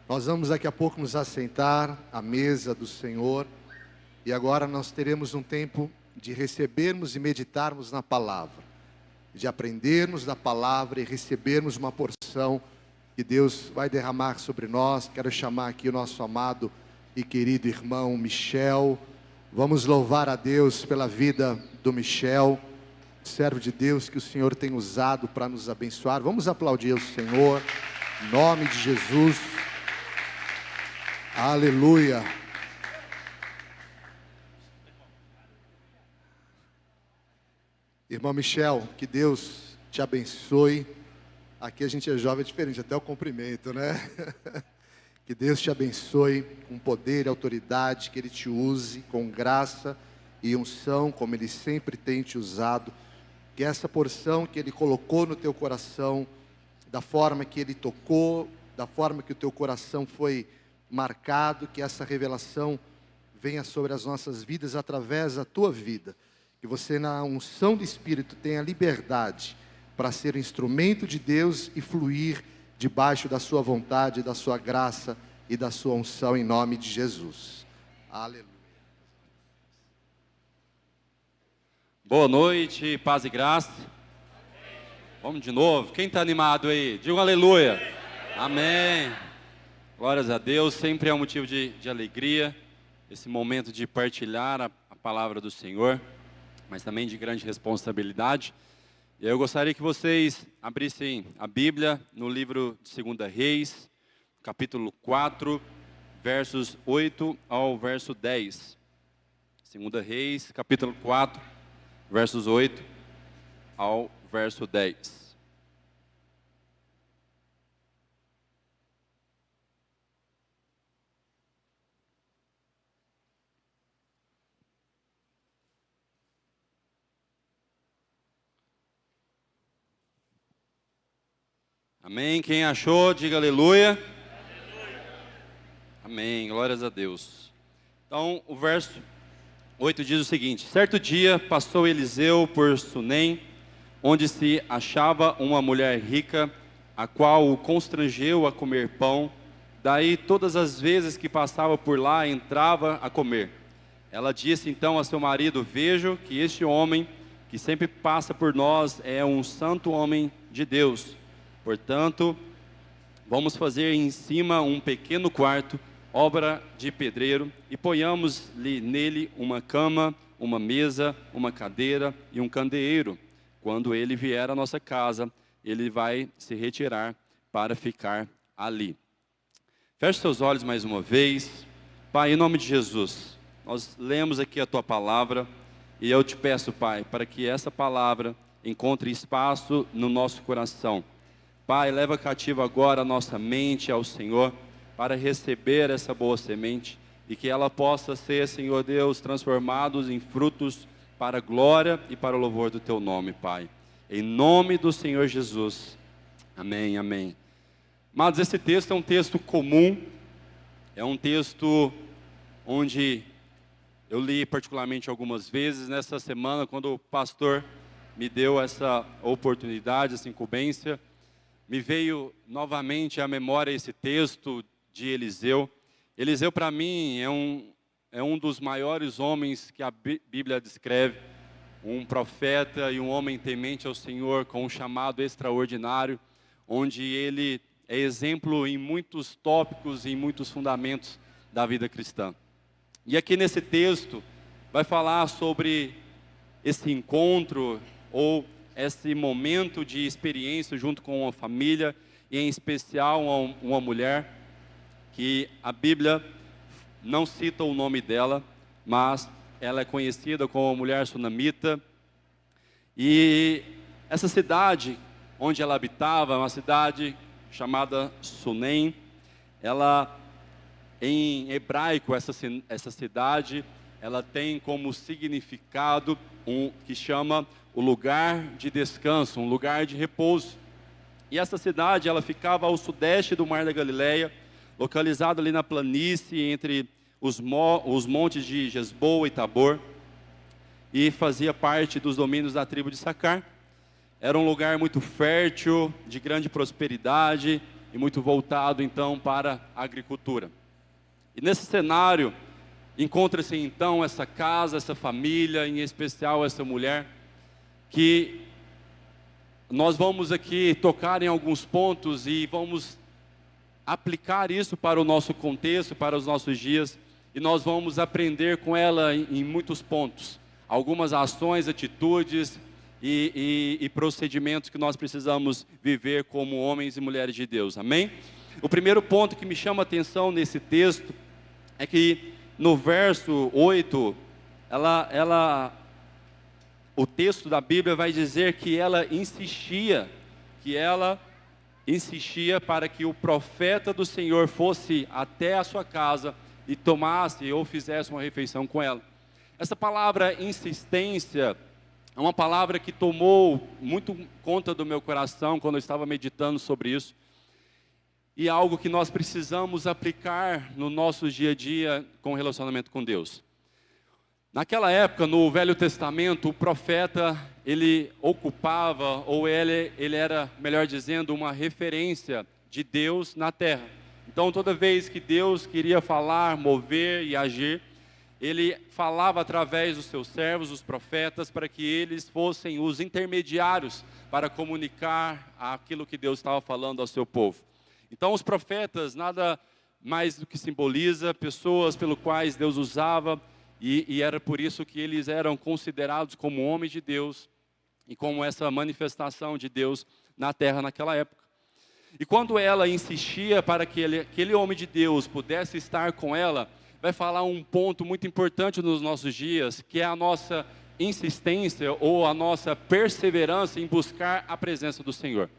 Nós vamos daqui a pouco nos assentar à mesa do Senhor e agora nós teremos um tempo de recebermos e meditarmos na palavra, de aprendermos da palavra e recebermos uma porção que Deus vai derramar sobre nós. Quero chamar aqui o nosso amado e querido irmão Michel. Vamos louvar a Deus pela vida do Michel, servo de Deus que o Senhor tem usado para nos abençoar. Vamos aplaudir o Senhor, em nome de Jesus. Aleluia. Irmão Michel, que Deus te abençoe. Aqui a gente é jovem, é diferente, até o cumprimento, né? Que Deus te abençoe com poder e autoridade, que Ele te use com graça e unção, como Ele sempre tem te usado. Que essa porção que Ele colocou no teu coração, da forma que Ele tocou, da forma que o teu coração foi marcado, que essa revelação venha sobre as nossas vidas através da tua vida. Que você, na unção do Espírito, tenha liberdade para ser instrumento de Deus e fluir debaixo da sua vontade, da sua graça e da sua unção, em nome de Jesus. Aleluia. Boa noite, paz e graça. Vamos de novo. Quem está animado aí? Diga um aleluia. Amém. Glórias a Deus. Sempre é um motivo de alegria esse momento de partilhar a palavra do Senhor, mas também de grande responsabilidade. E eu gostaria que vocês abrissem a Bíblia no livro de 2 Reis, capítulo 4, versos 8 ao verso 10. 2 Reis, capítulo 4, versos 8 ao verso 10. Amém. Quem achou, diga aleluia. Aleluia. Amém. Glórias a Deus. Então, o verso 8 diz o seguinte: certo dia passou Eliseu por Sunem, onde se achava uma mulher rica, a qual o constrangeu a comer pão. Daí, todas as vezes que passava por lá, entrava a comer. Ela disse então a seu marido: vejo que este homem que sempre passa por nós é um santo homem de Deus. Portanto, vamos fazer em cima um pequeno quarto, obra de pedreiro, e ponhamos-lhe nele uma cama, uma mesa, uma cadeira e um candeeiro. Quando ele vier à nossa casa, ele vai se retirar para ficar ali. Feche seus olhos mais uma vez. Pai, em nome de Jesus, nós lemos aqui a Tua palavra, e eu te peço, Pai, para que essa palavra encontre espaço no nosso coração. Pai, leva cativo agora a nossa mente ao Senhor, para receber essa boa semente, e que ela possa ser, Senhor Deus, transformados em frutos para a glória e para o louvor do Teu nome, Pai. Em nome do Senhor Jesus. Amém, amém. Amados, esse texto é um texto comum, é um texto onde eu li particularmente algumas vezes. Nessa semana, quando o pastor me deu essa oportunidade, essa incumbência, me veio novamente à memória esse texto de Eliseu. Eliseu, para mim, é um dos maiores homens que a Bíblia descreve, um profeta e um homem temente ao Senhor, com um chamado extraordinário, onde ele é exemplo em muitos tópicos e em muitos fundamentos da vida cristã. E aqui nesse texto vai falar sobre esse encontro, ou esse momento de experiência junto com uma família, e em especial uma mulher, que a Bíblia não cita o nome dela, mas ela é conhecida como a mulher sunamita. E essa cidade onde ela habitava, é uma cidade chamada Sunem. Ela, em hebraico, essa cidade, ela tem como significado que chama o lugar de descanso, um lugar de repouso. E essa cidade, ela ficava ao sudeste do Mar da Galileia, localizada ali na planície entre os montes de Jezboa e Tabor, e fazia parte dos domínios da tribo de Sacar. Era um lugar muito fértil, de grande prosperidade, e muito voltado então para a agricultura. E nesse cenário, encontra-se então essa casa, essa família, em especial essa mulher, que nós vamos aqui tocar em alguns pontos e vamos aplicar isso para o nosso contexto, para os nossos dias, e nós vamos aprender com ela em muitos pontos, algumas ações, atitudes e procedimentos que nós precisamos viver como homens e mulheres de Deus, amém? O primeiro ponto que me chama a atenção nesse texto é que no verso 8, o texto da Bíblia vai dizer que ela insistia para que o profeta do Senhor fosse até a sua casa e tomasse ou fizesse uma refeição com ela. Essa palavra insistência é uma palavra que tomou muito conta do meu coração quando eu estava meditando sobre isso. E é algo que nós precisamos aplicar no nosso dia a dia com o relacionamento com Deus. Naquela época, no Velho Testamento, o profeta, ele ocupava, ou ele era, melhor dizendo, uma referência de Deus na terra. Então, toda vez que Deus queria falar, mover e agir, ele falava através dos seus servos, os profetas, para que eles fossem os intermediários para comunicar aquilo que Deus estava falando ao seu povo. Então, os profetas, nada mais do que simboliza pessoas pelas quais Deus usava, e era por isso que eles eram considerados como homens de Deus, e como essa manifestação de Deus na terra naquela época. E quando ela insistia para que aquele homem de Deus pudesse estar com ela, vai falar um ponto muito importante nos nossos dias, que é a nossa insistência ou a nossa perseverança em buscar a presença do Senhor.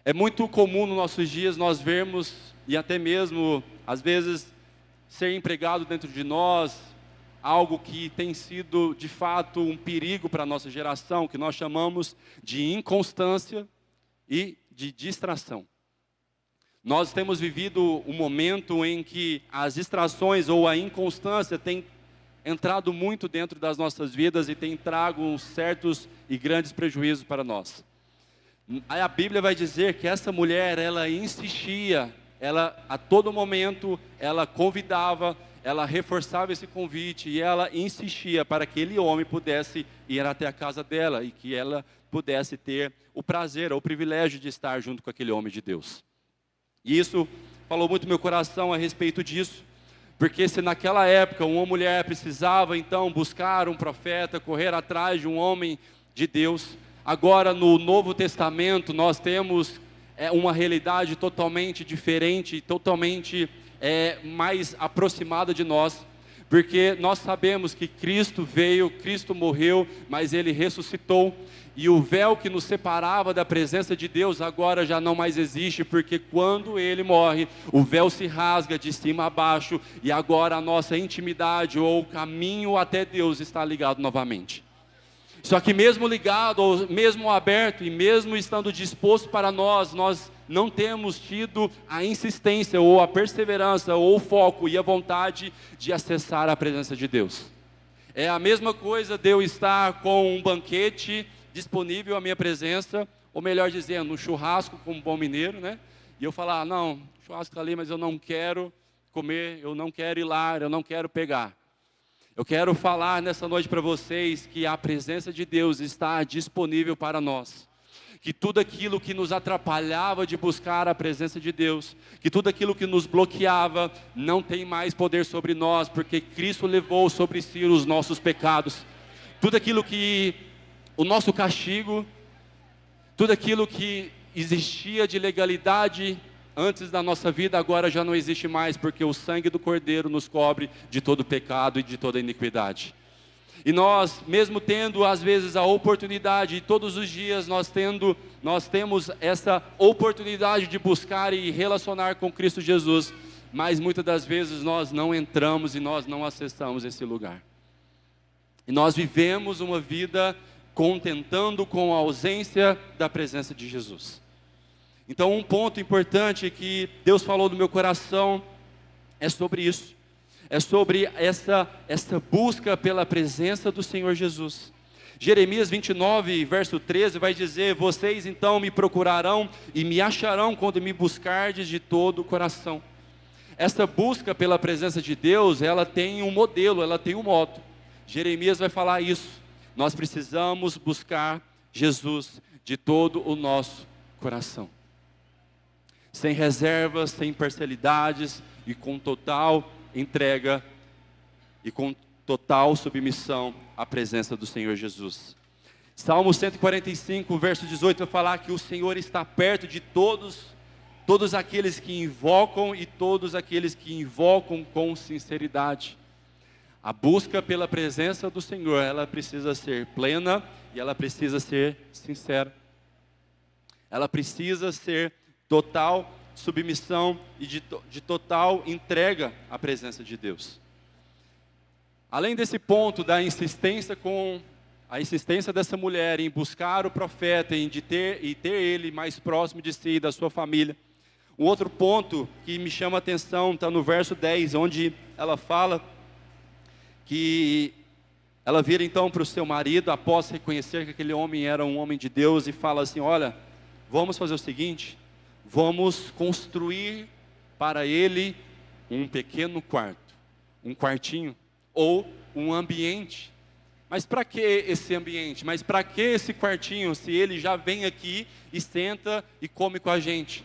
É muito comum nos nossos dias nós vermos, e até mesmo, às vezes, ser empregado dentro de nós, algo que tem sido, de fato, um perigo para a nossa geração, que nós chamamos de inconstância e de distração. Nós temos vivido um momento em que as distrações ou a inconstância têm entrado muito dentro das nossas vidas e têm trago certos e grandes prejuízos para nós. Aí a Bíblia vai dizer que essa mulher, ela insistia, ela a todo momento, ela convidava, ela reforçava esse convite e ela insistia para que aquele homem pudesse ir até a casa dela e que ela pudesse ter o prazer, o privilégio de estar junto com aquele homem de Deus. E isso falou muito no meu coração a respeito disso, porque se naquela época uma mulher precisava então buscar um profeta, correr atrás de um homem de Deus, agora no Novo Testamento nós temos uma realidade totalmente diferente, totalmente mais aproximada de nós, porque nós sabemos que Cristo veio, Cristo morreu, mas Ele ressuscitou, e o véu que nos separava da presença de Deus agora já não mais existe, porque quando Ele morre, o véu se rasga de cima a baixo, e agora a nossa intimidade ou o caminho até Deus está ligado novamente. Só que mesmo ligado, ou mesmo aberto, e mesmo estando disposto para nós não temos tido a insistência, ou a perseverança, ou o foco e a vontade de acessar a presença de Deus. É a mesma coisa de eu estar com um banquete disponível à minha presença, ou melhor dizendo, um churrasco como um bom mineiro, né? E eu falar, não, o churrasco está ali, mas eu não quero comer, eu não quero ir lá, eu não quero pegar. Eu quero falar nessa noite para vocês que a presença de Deus está disponível para nós. Que tudo aquilo que nos atrapalhava de buscar a presença de Deus, que tudo aquilo que nos bloqueava, não tem mais poder sobre nós, porque Cristo levou sobre si os nossos pecados. Tudo aquilo que, o nosso castigo, tudo aquilo que existia de legalidade antes da nossa vida, agora já não existe mais, porque o sangue do Cordeiro nos cobre de todo pecado e de toda iniquidade. E nós, mesmo tendo às vezes a oportunidade, e todos os dias nós temos essa oportunidade de buscar e relacionar com Cristo Jesus, mas muitas das vezes nós não entramos e nós não acessamos esse lugar. E nós vivemos uma vida contentando com a ausência da presença de Jesus. Então um ponto importante que Deus falou no meu coração é sobre isso. É sobre essa busca pela presença do Senhor Jesus. Jeremias 29, verso 13, vai dizer: vocês então me procurarão e me acharão quando me buscardes de todo o coração. Essa busca pela presença de Deus, ela tem um modelo, ela tem um modo. Jeremias vai falar isso. Nós precisamos buscar Jesus de todo o nosso coração, sem reservas, sem parcialidades, e com total entrega e com total submissão à presença do Senhor Jesus. Salmo 145, verso 18, vai falar que o Senhor está perto de todos aqueles que invocam e todos aqueles que invocam com sinceridade. A busca pela presença do Senhor, ela precisa ser plena e ela precisa ser sincera. Ela precisa ser total submissão e de total entrega à presença de Deus. Além desse ponto da insistência dessa mulher em buscar o profeta, em ter ele mais próximo de si e da sua família. Um outro ponto que me chama a atenção está no verso 10, onde ela fala que ela vira então para o seu marido, após reconhecer que aquele homem era um homem de Deus, e fala assim: olha, vamos fazer o seguinte, vamos construir para ele um pequeno quarto, um quartinho, ou um ambiente. Mas para que esse ambiente? Mas para que esse quartinho, se ele já vem aqui e senta e come com a gente?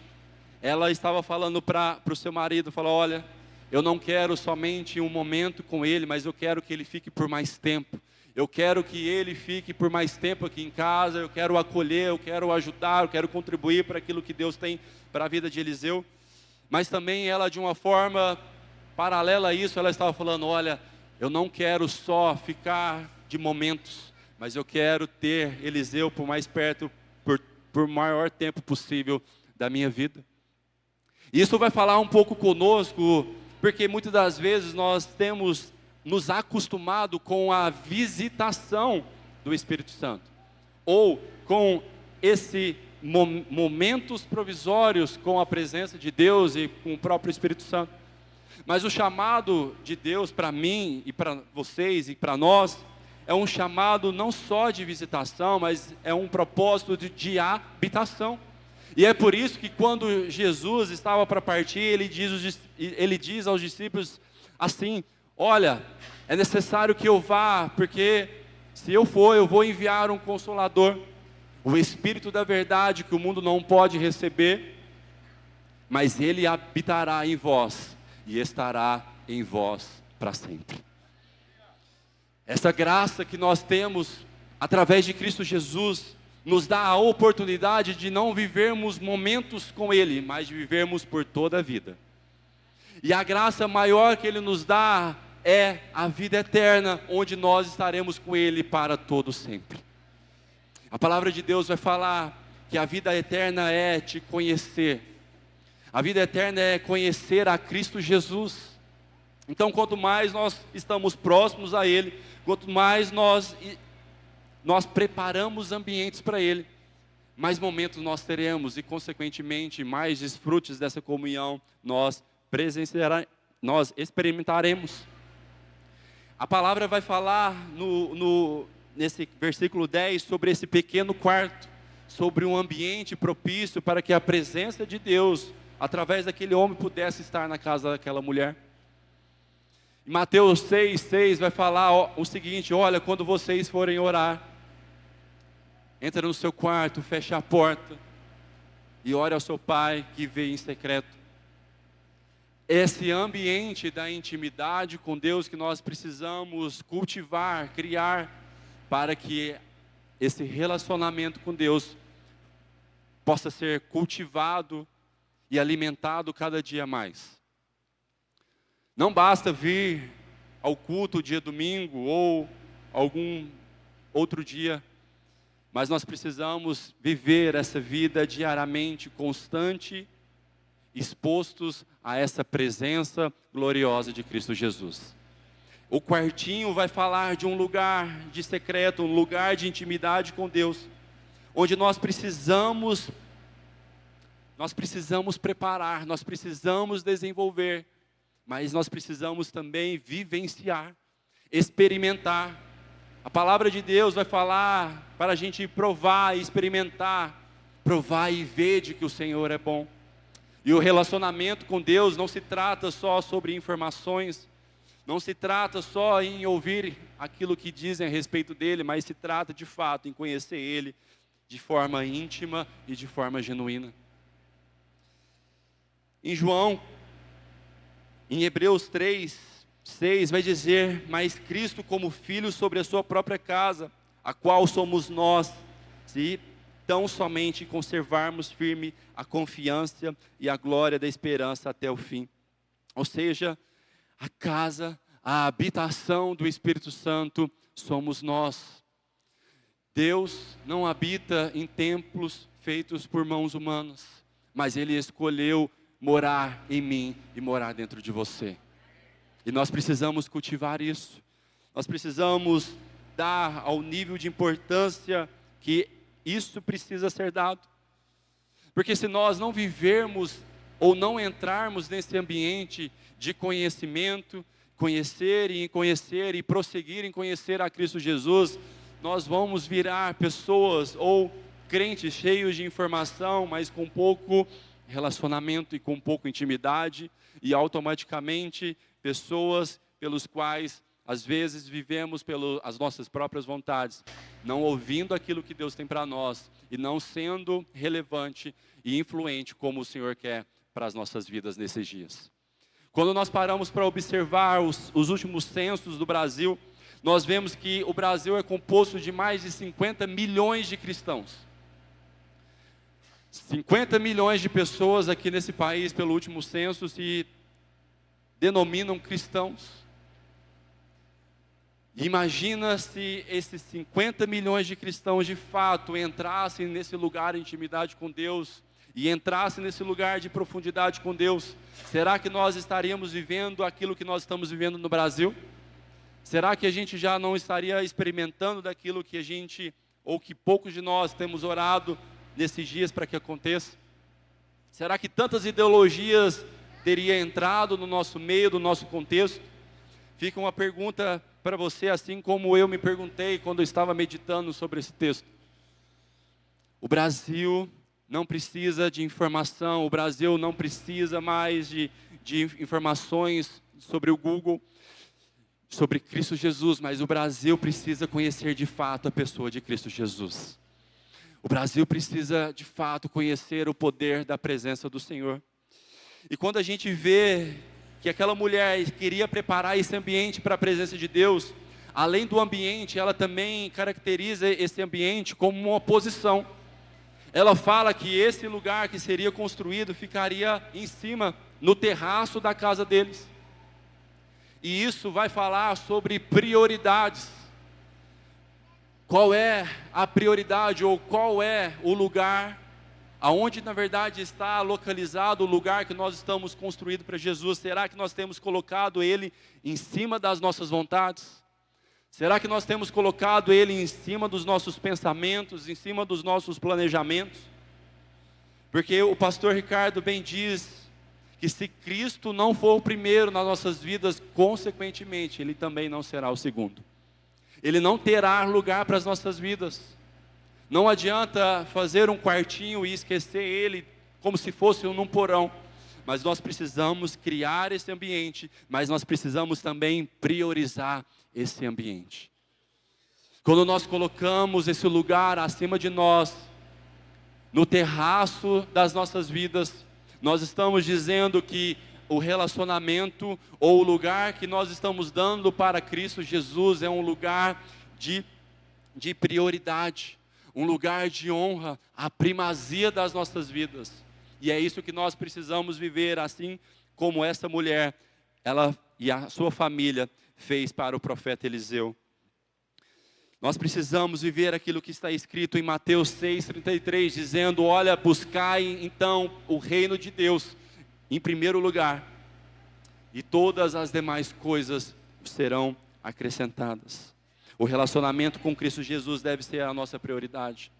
Ela estava falando para o seu marido, falou: olha, eu não quero somente um momento com ele, mas eu quero que ele fique por mais tempo. Eu quero que ele fique por mais tempo aqui em casa, eu quero acolher, eu quero ajudar, eu quero contribuir para aquilo que Deus tem para a vida de Eliseu. Mas também ela, de uma forma paralela a isso, ela estava falando: olha, eu não quero só ficar de momentos, mas eu quero ter Eliseu por mais perto, por maior tempo possível da minha vida. Isso vai falar um pouco conosco, porque muitas das vezes nós temos nos acostumado com a visitação do Espírito Santo, ou com esse momentos provisórios com a presença de Deus e com o próprio Espírito Santo. Mas o chamado de Deus para mim e para vocês e para nós é um chamado não só de visitação, mas é um propósito de habitação. E é por isso que quando Jesus estava para partir, ele diz aos discípulos assim: olha, é necessário que eu vá, porque se eu for, eu vou enviar um Consolador, o Espírito da verdade que o mundo não pode receber, mas ele habitará em vós e estará em vós para sempre. Essa graça que nós temos através de Cristo Jesus nos dá a oportunidade de não vivermos momentos com Ele, mas de vivermos por toda a vida. E a graça maior que Ele nos dá é a vida eterna, onde nós estaremos com Ele para todo sempre. A palavra de Deus vai falar que a vida eterna é te conhecer. A vida eterna é conhecer a Cristo Jesus. Então, quanto mais nós estamos próximos a Ele, quanto mais nós preparamos ambientes para Ele, mais momentos nós teremos e, consequentemente, mais desfrutes dessa comunhão nós experimentaremos. A palavra vai falar nesse versículo 10 sobre esse pequeno quarto, sobre um ambiente propício para que a presença de Deus, através daquele homem, pudesse estar na casa daquela mulher. Em Mateus 6,6 vai falar o seguinte: olha, quando vocês forem orar, entra no seu quarto, fecha a porta e ore ao seu Pai que vê em secreto. Esse ambiente da intimidade com Deus que nós precisamos cultivar, criar, para que esse relacionamento com Deus possa ser cultivado e alimentado cada dia mais. Não basta vir ao culto dia domingo ou algum outro dia, mas nós precisamos viver essa vida diariamente, constante, expostos a essa presença gloriosa de Cristo Jesus. O quartinho vai falar de um lugar de secreto, um lugar de intimidade com Deus, onde nós precisamos preparar, nós precisamos desenvolver, mas nós precisamos também vivenciar, experimentar A palavra de Deus vai falar para a gente provar e experimentar, provar e ver de que o Senhor é bom. E o relacionamento com Deus não se trata só sobre informações, não se trata só em ouvir aquilo que dizem a respeito dele, mas se trata de fato em conhecer ele de forma íntima e de forma genuína. Em João, em Hebreus 3:6 vai dizer: mas Cristo como filho sobre a sua própria casa, a qual somos nós, se tão somente conservarmos firme a confiança e a glória da esperança até o fim. Ou seja, a casa, a habitação do Espírito Santo somos nós. Deus não habita em templos feitos por mãos humanas, mas Ele escolheu morar em mim e morar dentro de você. E nós precisamos cultivar isso. Nós precisamos dar ao nível de importância que isso precisa ser dado. Porque se nós não vivermos ou não entrarmos nesse ambiente de conhecimento, conhecer e prosseguir em conhecer a Cristo Jesus, nós vamos virar pessoas ou crentes cheios de informação, mas com pouco relacionamento e com pouco intimidade, e automaticamente pessoas pelos quais às vezes vivemos pelas nossas próprias vontades, não ouvindo aquilo que Deus tem para nós e não sendo relevante e influente como o Senhor quer para as nossas vidas nesses dias. Quando nós paramos para observar os últimos censos do Brasil, nós vemos que o Brasil é composto de mais de 50 milhões de cristãos. 50 milhões de pessoas aqui nesse país, pelo último censo, se denominam cristãos. Imagina se esses 50 milhões de cristãos de fato entrassem nesse lugar de intimidade com Deus e entrassem nesse lugar de profundidade com Deus. Será que nós estaríamos vivendo aquilo que nós estamos vivendo no Brasil? Será que a gente já não estaria experimentando daquilo que a gente, ou que poucos de nós temos orado nesses dias para que aconteça? Será que tantas ideologias teriam entrado no nosso meio, no nosso contexto? Fica uma pergunta para você, assim como eu me perguntei quando eu estava meditando sobre esse texto. O Brasil não precisa de informação, o Brasil não precisa mais de informações sobre o Google, sobre Cristo Jesus, mas o Brasil precisa conhecer de fato a pessoa de Cristo Jesus. O Brasil precisa de fato conhecer o poder da presença do Senhor. E quando a gente vê que aquela mulher queria preparar esse ambiente para a presença de Deus, além do ambiente, ela também caracteriza esse ambiente como uma posição. Ela fala que esse lugar que seria construído ficaria em cima, no terraço da casa deles. E isso vai falar sobre prioridades. Qual é a prioridade ou qual é o lugar aonde na verdade está localizado o lugar que nós estamos construindo para Jesus? Será que nós temos colocado Ele em cima das nossas vontades? Será que nós temos colocado Ele em cima dos nossos pensamentos, em cima dos nossos planejamentos? Porque o pastor Ricardo bem diz que se Cristo não for o primeiro nas nossas vidas, consequentemente, Ele também não será o segundo. Ele não terá lugar para as nossas vidas. Não adianta fazer um quartinho e esquecer Ele como se fosse num porão. Mas nós precisamos criar esse ambiente, mas nós precisamos também priorizar esse ambiente. Quando nós colocamos esse lugar acima de nós, no terraço das nossas vidas, nós estamos dizendo que o relacionamento ou o lugar que nós estamos dando para Cristo Jesus é um lugar de prioridade, um lugar de honra, a primazia das nossas vidas. E é isso que nós precisamos viver, assim como essa mulher, ela e a sua família fez para o profeta Eliseu. Nós precisamos viver aquilo que está escrito em Mateus 6,33, dizendo: olha, buscai então o reino de Deus em primeiro lugar, e todas as demais coisas serão acrescentadas. O relacionamento com Cristo Jesus deve ser a nossa prioridade,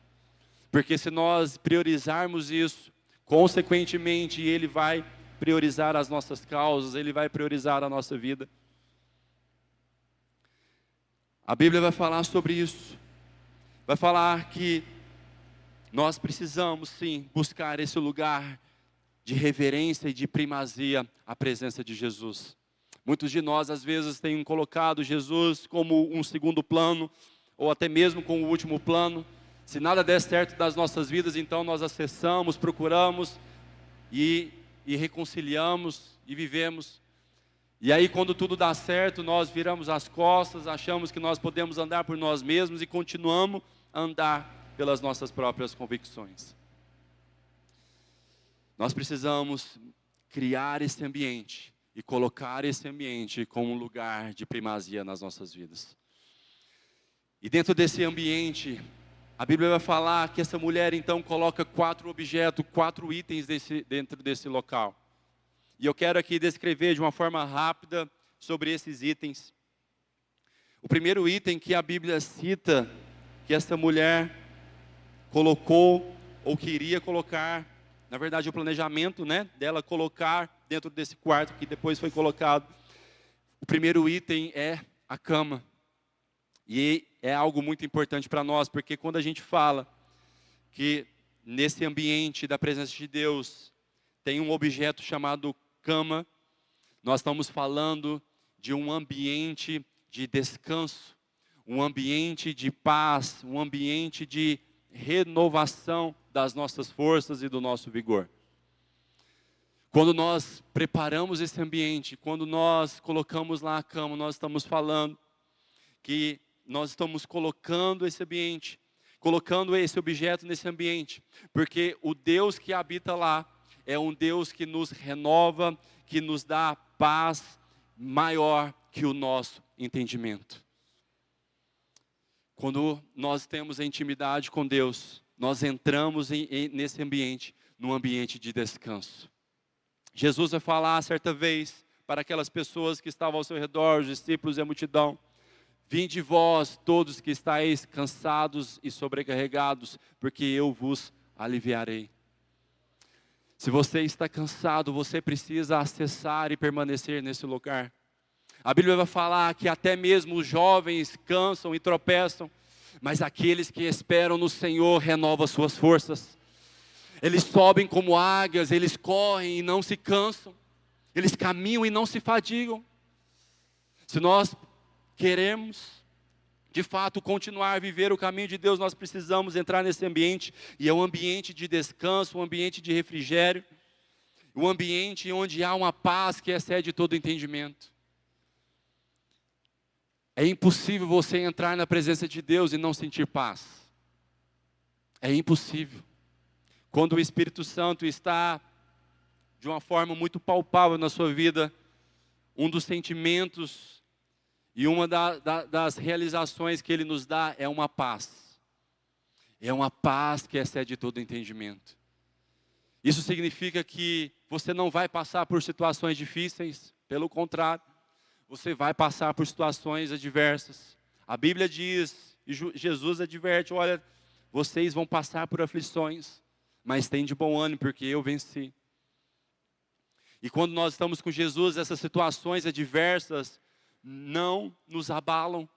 porque se nós priorizarmos isso, consequentemente Ele vai priorizar as nossas causas, Ele vai priorizar a nossa vida. A Bíblia vai falar sobre isso. Vai falar que nós precisamos sim buscar esse lugar de reverência e de primazia à presença de Jesus. Muitos de nós às vezes têm colocado Jesus como um segundo plano, ou até mesmo como o último plano. Se nada der certo das nossas vidas, então nós acessamos, procuramos e reconciliamos e vivemos. E aí quando tudo dá certo, nós viramos as costas, achamos que nós podemos andar por nós mesmos e continuamos a andar pelas nossas próprias convicções. Nós precisamos criar esse ambiente e colocar esse ambiente como um lugar de primazia nas nossas vidas. E dentro desse ambiente, a Bíblia vai falar que essa mulher então coloca 4 objetos, 4 itens dentro desse local. E eu quero aqui descrever de uma forma rápida sobre esses itens. O primeiro item que a Bíblia cita, que essa mulher colocou ou queria colocar, na verdade o planejamento dela colocar dentro desse quarto que depois foi colocado. O primeiro item é a cama. E é algo muito importante para nós, porque quando a gente fala que nesse ambiente da presença de Deus tem um objeto chamado cama, nós estamos falando de um ambiente de descanso, um ambiente de paz, um ambiente de renovação das nossas forças e do nosso vigor. Quando nós preparamos esse ambiente, quando nós colocamos lá a cama, nós estamos falando que nós estamos colocando esse ambiente, colocando esse objeto nesse ambiente, porque o Deus que habita lá é um Deus que nos renova, que nos dá paz maior que o nosso entendimento. Quando nós temos a intimidade com Deus, nós entramos nesse ambiente, num ambiente de descanso. Jesus vai falar certa vez para aquelas pessoas que estavam ao seu redor, os discípulos e a multidão: vinde vós, todos que estáis cansados e sobrecarregados, porque eu vos aliviarei. Se você está cansado, você precisa acessar e permanecer nesse lugar. A Bíblia vai falar que até mesmo os jovens cansam e tropeçam, mas aqueles que esperam no Senhor renovam suas forças. Eles sobem como águias, eles correm e não se cansam, eles caminham e não se fadigam. Se nós queremos, de fato, continuar a viver o caminho de Deus, nós precisamos entrar nesse ambiente, e é um ambiente de descanso, um ambiente de refrigério, um ambiente onde há uma paz que excede todo entendimento. É impossível você entrar na presença de Deus e não sentir paz. É impossível. Quando o Espírito Santo está de uma forma muito palpável na sua vida, um dos sentimentos e uma das realizações que Ele nos dá é uma paz. É uma paz que excede todo entendimento. Isso significa que você não vai passar por situações difíceis, pelo contrário, você vai passar por situações adversas. A Bíblia diz, e Jesus adverte: olha, vocês vão passar por aflições, mas tem de bom ânimo, porque eu venci. E quando nós estamos com Jesus, essas situações adversas não nos abalam,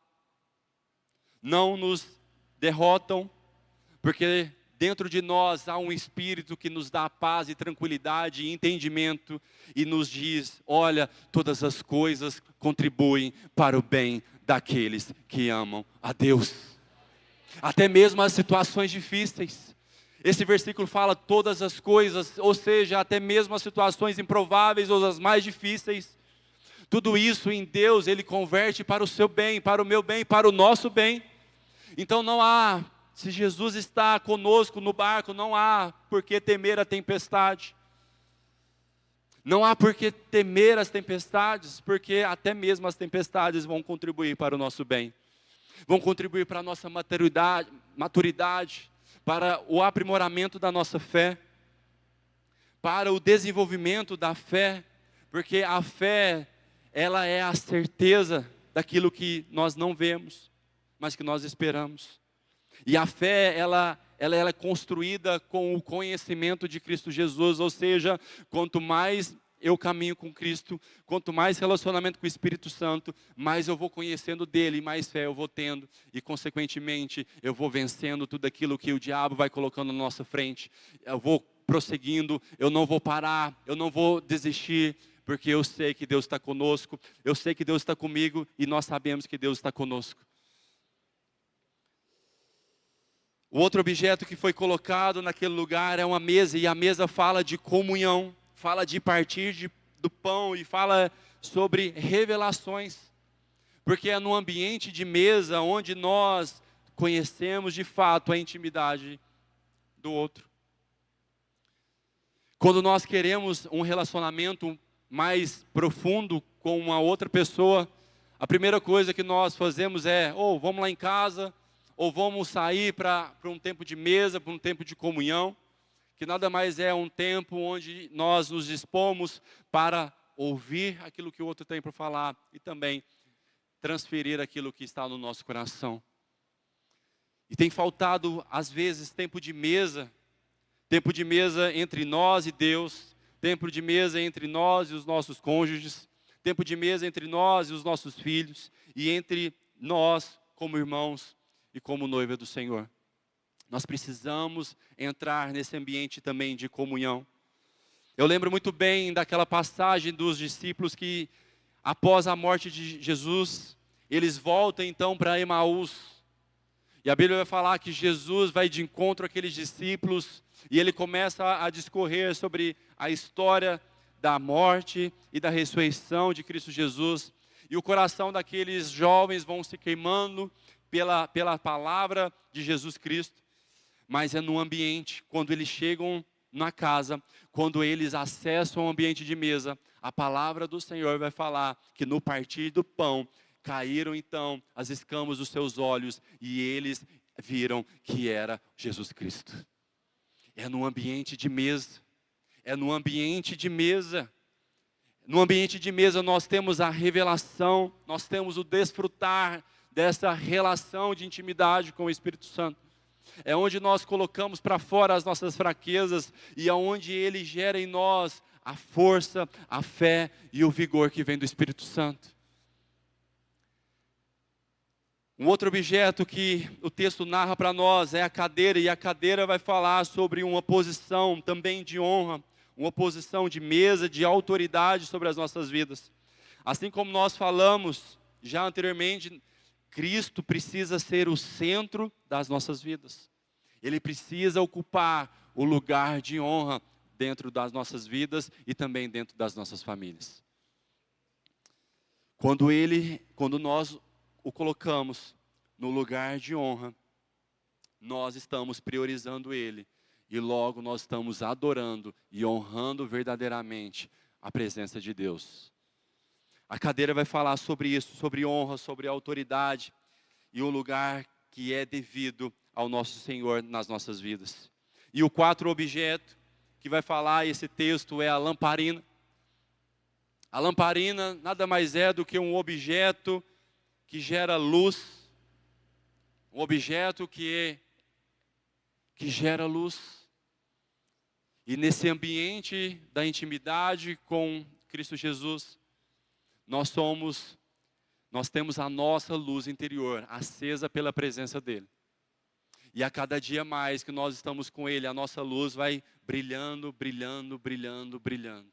não nos derrotam, porque dentro de nós há um Espírito que nos dá paz e tranquilidade e entendimento, e nos diz: olha, todas as coisas contribuem para o bem daqueles que amam a Deus. Até mesmo as situações difíceis. Esse versículo fala todas as coisas, ou seja, até mesmo as situações improváveis ou as mais difíceis. Tudo isso em Deus Ele converte para o seu bem, para o meu bem, para o nosso bem. Então não há, se Jesus está conosco no barco, não há por que temer a tempestade. Não há por que temer as tempestades, porque até mesmo as tempestades vão contribuir para o nosso bem. Vão contribuir para a nossa maturidade, para o aprimoramento da nossa fé, para o desenvolvimento da fé, porque a fé, ela é a certeza daquilo que nós não vemos, mas que nós esperamos. E a fé, ela é construída com o conhecimento de Cristo Jesus, ou seja, quanto mais eu caminho com Cristo, quanto mais relacionamento com o Espírito Santo, mais eu vou conhecendo dele, mais fé eu vou tendo. E, consequentemente, eu vou vencendo tudo aquilo que o diabo vai colocando na nossa frente. Eu vou prosseguindo, eu não vou parar, eu não vou desistir, porque eu sei que Deus está conosco, eu sei que Deus está comigo e nós sabemos que Deus está conosco. O outro objeto que foi colocado naquele lugar é uma mesa, e a mesa fala de comunhão, fala de partir do pão e fala sobre revelações, porque é no ambiente de mesa onde nós conhecemos de fato a intimidade do outro. Quando nós queremos um relacionamento mais profundo com uma outra pessoa, a primeira coisa que nós fazemos é, ou vamos lá em casa, ou vamos sair para um tempo de mesa, para um tempo de comunhão, que nada mais é um tempo onde nós nos dispomos para ouvir aquilo que o outro tem para falar e também transferir aquilo que está no nosso coração. E tem faltado, às vezes, tempo de mesa entre nós e Deus, tempo de mesa entre nós e os nossos cônjuges, tempo de mesa entre nós e os nossos filhos, e entre nós como irmãos e como noiva do Senhor. Nós precisamos entrar nesse ambiente também de comunhão. Eu lembro muito bem daquela passagem dos discípulos que, após a morte de Jesus, eles voltam então para Emaús. E a Bíblia vai falar que Jesus vai de encontro àqueles discípulos e ele começa a discorrer sobre a história da morte e da ressurreição de Cristo Jesus. E o coração daqueles jovens vão se queimando pela palavra de Jesus Cristo. Mas é no ambiente, quando eles chegam na casa, quando eles acessam o ambiente de mesa, a palavra do Senhor vai falar que no partir do pão, caíram então as escamas dos seus olhos e eles viram que era Jesus Cristo. É no ambiente de mesa, é no ambiente de mesa. No ambiente de mesa nós temos a revelação, nós temos o desfrutar dessa relação de intimidade com o Espírito Santo. É onde nós colocamos para fora as nossas fraquezas e é onde Ele gera em nós a força, a fé e o vigor que vem do Espírito Santo. Um outro objeto que o texto narra para nós é a cadeira, e a cadeira vai falar sobre uma posição também de honra, uma posição de mesa, de autoridade sobre as nossas vidas. Assim como nós falamos já anteriormente, Cristo precisa ser o centro das nossas vidas. Ele precisa ocupar o lugar de honra dentro das nossas vidas e também dentro das nossas famílias. Quando nós o colocamos no lugar de honra, nós estamos priorizando Ele e logo nós estamos adorando e honrando verdadeiramente a presença de Deus. A cadeira vai falar sobre isso, sobre honra, sobre autoridade e o lugar que é devido ao nosso Senhor nas nossas vidas. E o quarto objeto que vai falar esse texto é a lamparina. A lamparina nada mais é do que um objeto que gera luz, um objeto que gera luz. E nesse ambiente da intimidade com Cristo Jesus, nós temos a nossa luz interior acesa pela presença dEle. E a cada dia mais que nós estamos com Ele, a nossa luz vai brilhando, brilhando, brilhando, brilhando.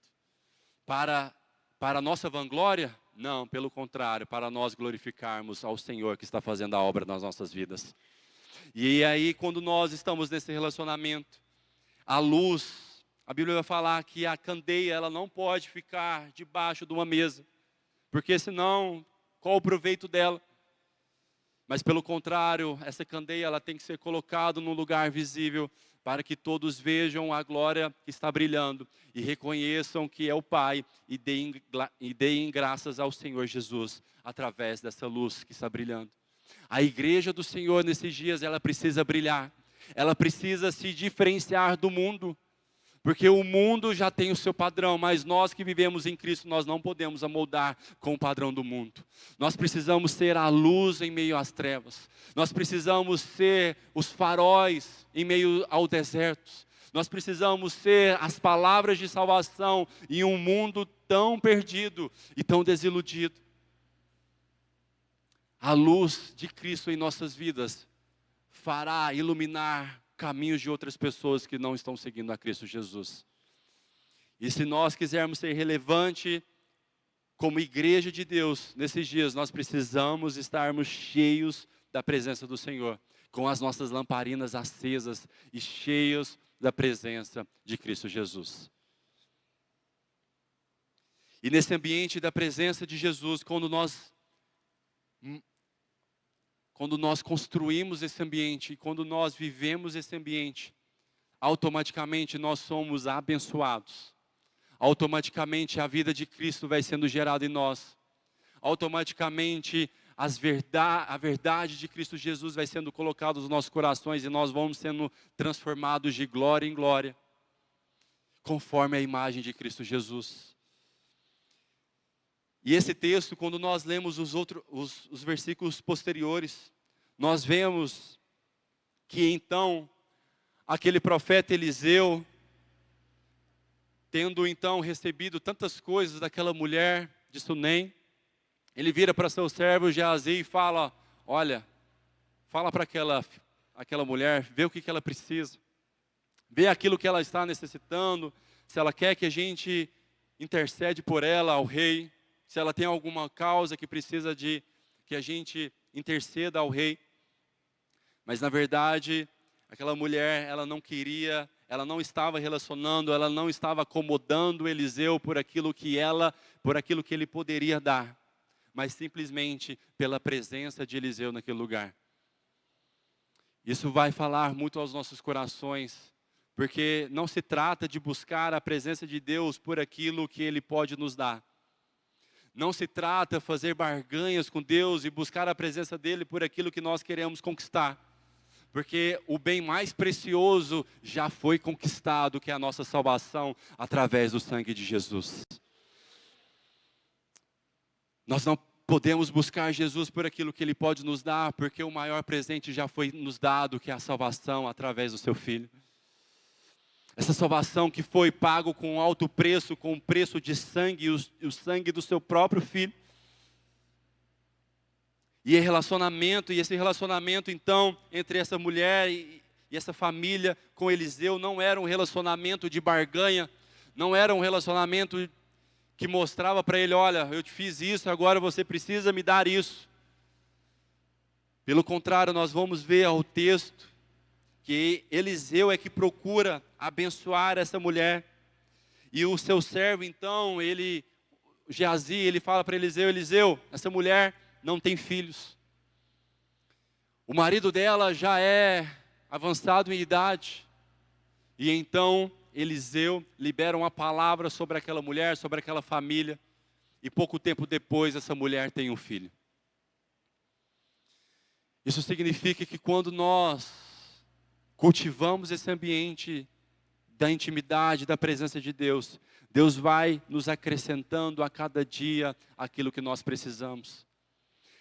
Para a nossa vanglória? Não, pelo contrário, para nós glorificarmos ao Senhor que está fazendo a obra nas nossas vidas. E aí, quando nós estamos nesse relacionamento, a luz, a Bíblia vai falar que a candeia, ela não pode ficar debaixo de uma mesa, porque senão, qual o proveito dela? Mas pelo contrário, essa candeia ela tem que ser colocada num lugar visível para que todos vejam a glória que está brilhando e reconheçam que é o Pai e deem graças ao Senhor Jesus através dessa luz que está brilhando. A igreja do Senhor nesses dias ela precisa brilhar, ela precisa se diferenciar do mundo. Porque o mundo já tem o seu padrão, mas nós que vivemos em Cristo, nós não podemos amoldar com o padrão do mundo. Nós precisamos ser a luz em meio às trevas. Nós precisamos ser os faróis em meio ao deserto. Nós precisamos ser as palavras de salvação em um mundo tão perdido e tão desiludido. A luz de Cristo em nossas vidas fará iluminar caminhos de outras pessoas que não estão seguindo a Cristo Jesus. E se nós quisermos ser relevante como igreja de Deus, nesses dias nós precisamos estarmos cheios da presença do Senhor, com as nossas lamparinas acesas e cheios da presença de Cristo Jesus. E nesse ambiente da presença de Jesus, quando nós construímos esse ambiente, quando nós vivemos esse ambiente, automaticamente nós somos abençoados. Automaticamente a vida de Cristo vai sendo gerada em nós. Automaticamente a verdade de Cristo Jesus vai sendo colocada nos nossos corações e nós vamos sendo transformados de glória em glória, conforme a imagem de Cristo Jesus. E esse texto, quando nós lemos os versículos posteriores, nós vemos que então aquele profeta Eliseu, tendo então recebido tantas coisas daquela mulher de Sunem, ele vira para seu servo Geazi e fala: olha, fala para aquela mulher, vê o que ela precisa, vê aquilo que ela está necessitando, se ela quer que a gente intercede por ela ao rei, se ela tem alguma causa que precisa de que a gente interceda ao rei. Mas na verdade, aquela mulher, ela não queria, ela não estava relacionando, ela não estava acomodando Eliseu por aquilo que ele poderia dar, mas simplesmente pela presença de Eliseu naquele lugar. Isso vai falar muito aos nossos corações, porque não se trata de buscar a presença de Deus por aquilo que Ele pode nos dar. Não se trata de fazer barganhas com Deus e buscar a presença dEle por aquilo que nós queremos conquistar. Porque o bem mais precioso já foi conquistado, que é a nossa salvação através do sangue de Jesus. Nós não podemos buscar Jesus por aquilo que Ele pode nos dar, porque o maior presente já foi nos dado, que é a salvação através do Seu Filho. Essa salvação que foi pago com alto preço, com o preço de sangue, o sangue do Seu próprio Filho. E esse relacionamento então, entre essa mulher e essa família com Eliseu, não era um relacionamento de barganha, não era um relacionamento que mostrava para ele: olha, eu te fiz isso, agora você precisa me dar isso. Pelo contrário, nós vamos ver ao texto que Eliseu é que procura abençoar essa mulher. E o seu servo então, Geazi, ele fala para Eliseu: Eliseu, essa mulher não tem filhos. O marido dela já é avançado em idade. E então Eliseu libera uma palavra sobre aquela mulher, sobre aquela família. E pouco tempo depois essa mulher tem um filho. Isso significa que quando nós cultivamos esse ambiente da intimidade, da presença de Deus, Deus vai nos acrescentando a cada dia aquilo que nós precisamos.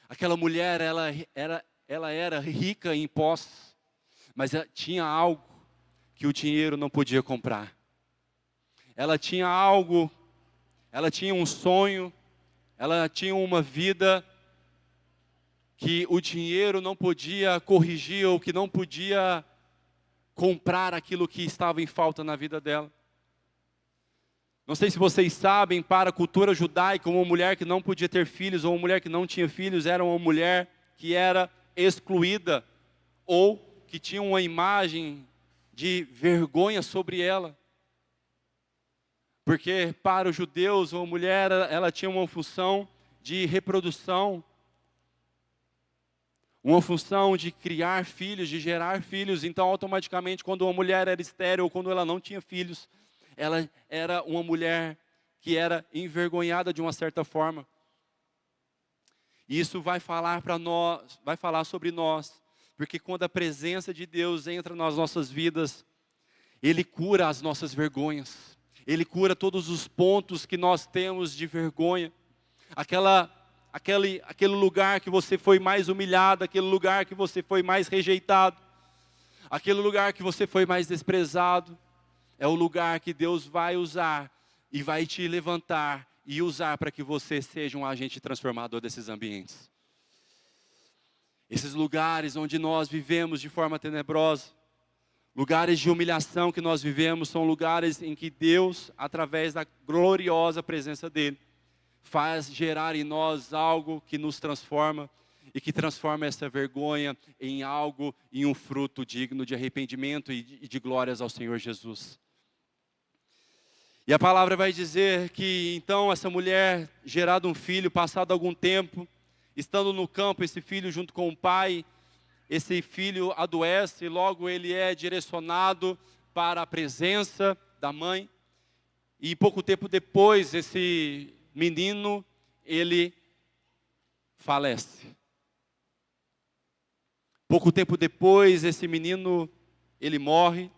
Aquela mulher, ela era rica em posses, mas ela tinha algo que o dinheiro não podia comprar. Ela tinha algo, ela tinha um sonho, ela tinha uma vida que o dinheiro não podia corrigir, ou que não podia comprar aquilo que estava em falta na vida dela. Não sei se vocês sabem, para a cultura judaica, uma mulher que não podia ter filhos, ou uma mulher que não tinha filhos, era uma mulher que era excluída, ou que tinha uma imagem de vergonha sobre ela. Porque para os judeus, uma mulher, ela tinha uma função de reprodução, uma função de criar filhos, de gerar filhos. Então, automaticamente, quando uma mulher era estéril, ou quando ela não tinha filhos, ela era uma mulher que era envergonhada de uma certa forma. E isso vai falar para nós, vai falar sobre nós, porque quando a presença de Deus entra nas nossas vidas, Ele cura as nossas vergonhas, Ele cura todos os pontos que nós temos de vergonha, aquele lugar que você foi mais humilhado, aquele lugar que você foi mais rejeitado, aquele lugar que você foi mais desprezado. é o lugar que Deus vai usar e vai te levantar e usar para que você seja um agente transformador desses ambientes. Esses lugares onde nós vivemos de forma tenebrosa, lugares de humilhação que nós vivemos, são lugares em que Deus, através da gloriosa presença dEle, faz gerar em nós algo que nos transforma e que transforma essa vergonha em algo, em um fruto digno de arrependimento e de glórias ao Senhor Jesus. E a palavra vai dizer que então essa mulher, gerado um filho, passado algum tempo, estando no campo, esse filho junto com o pai, esse filho adoece, logo ele é direcionado para a presença da mãe. E pouco tempo depois, esse menino, ele falece. Pouco tempo depois, esse menino, ele morre.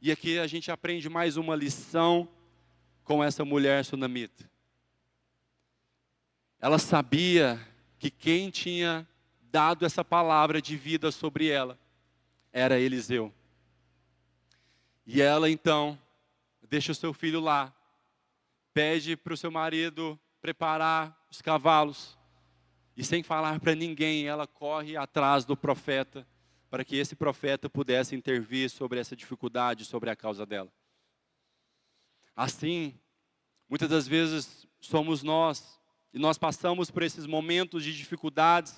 E aqui a gente aprende mais uma lição com essa mulher sunamita. Ela sabia que quem tinha dado essa palavra de vida sobre ela era Eliseu. E ela então deixa o seu filho lá, pede para o seu marido preparar os cavalos, e sem falar para ninguém, ela corre atrás do profeta, para que esse profeta pudesse intervir sobre essa dificuldade, sobre a causa dela. Assim, muitas das vezes somos nós, e nós passamos por esses momentos de dificuldades,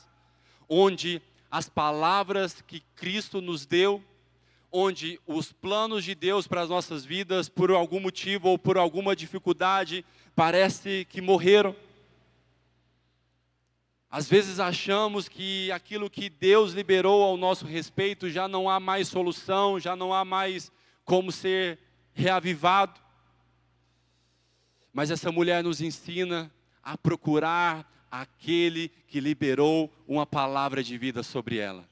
onde as palavras que Cristo nos deu, onde os planos de Deus para as nossas vidas, por algum motivo ou por alguma dificuldade, parece que morreram. Às vezes achamos que aquilo que Deus liberou ao nosso respeito já não há mais solução, já não há mais como ser reavivado. Mas essa mulher nos ensina a procurar aquele que liberou uma palavra de vida sobre ela.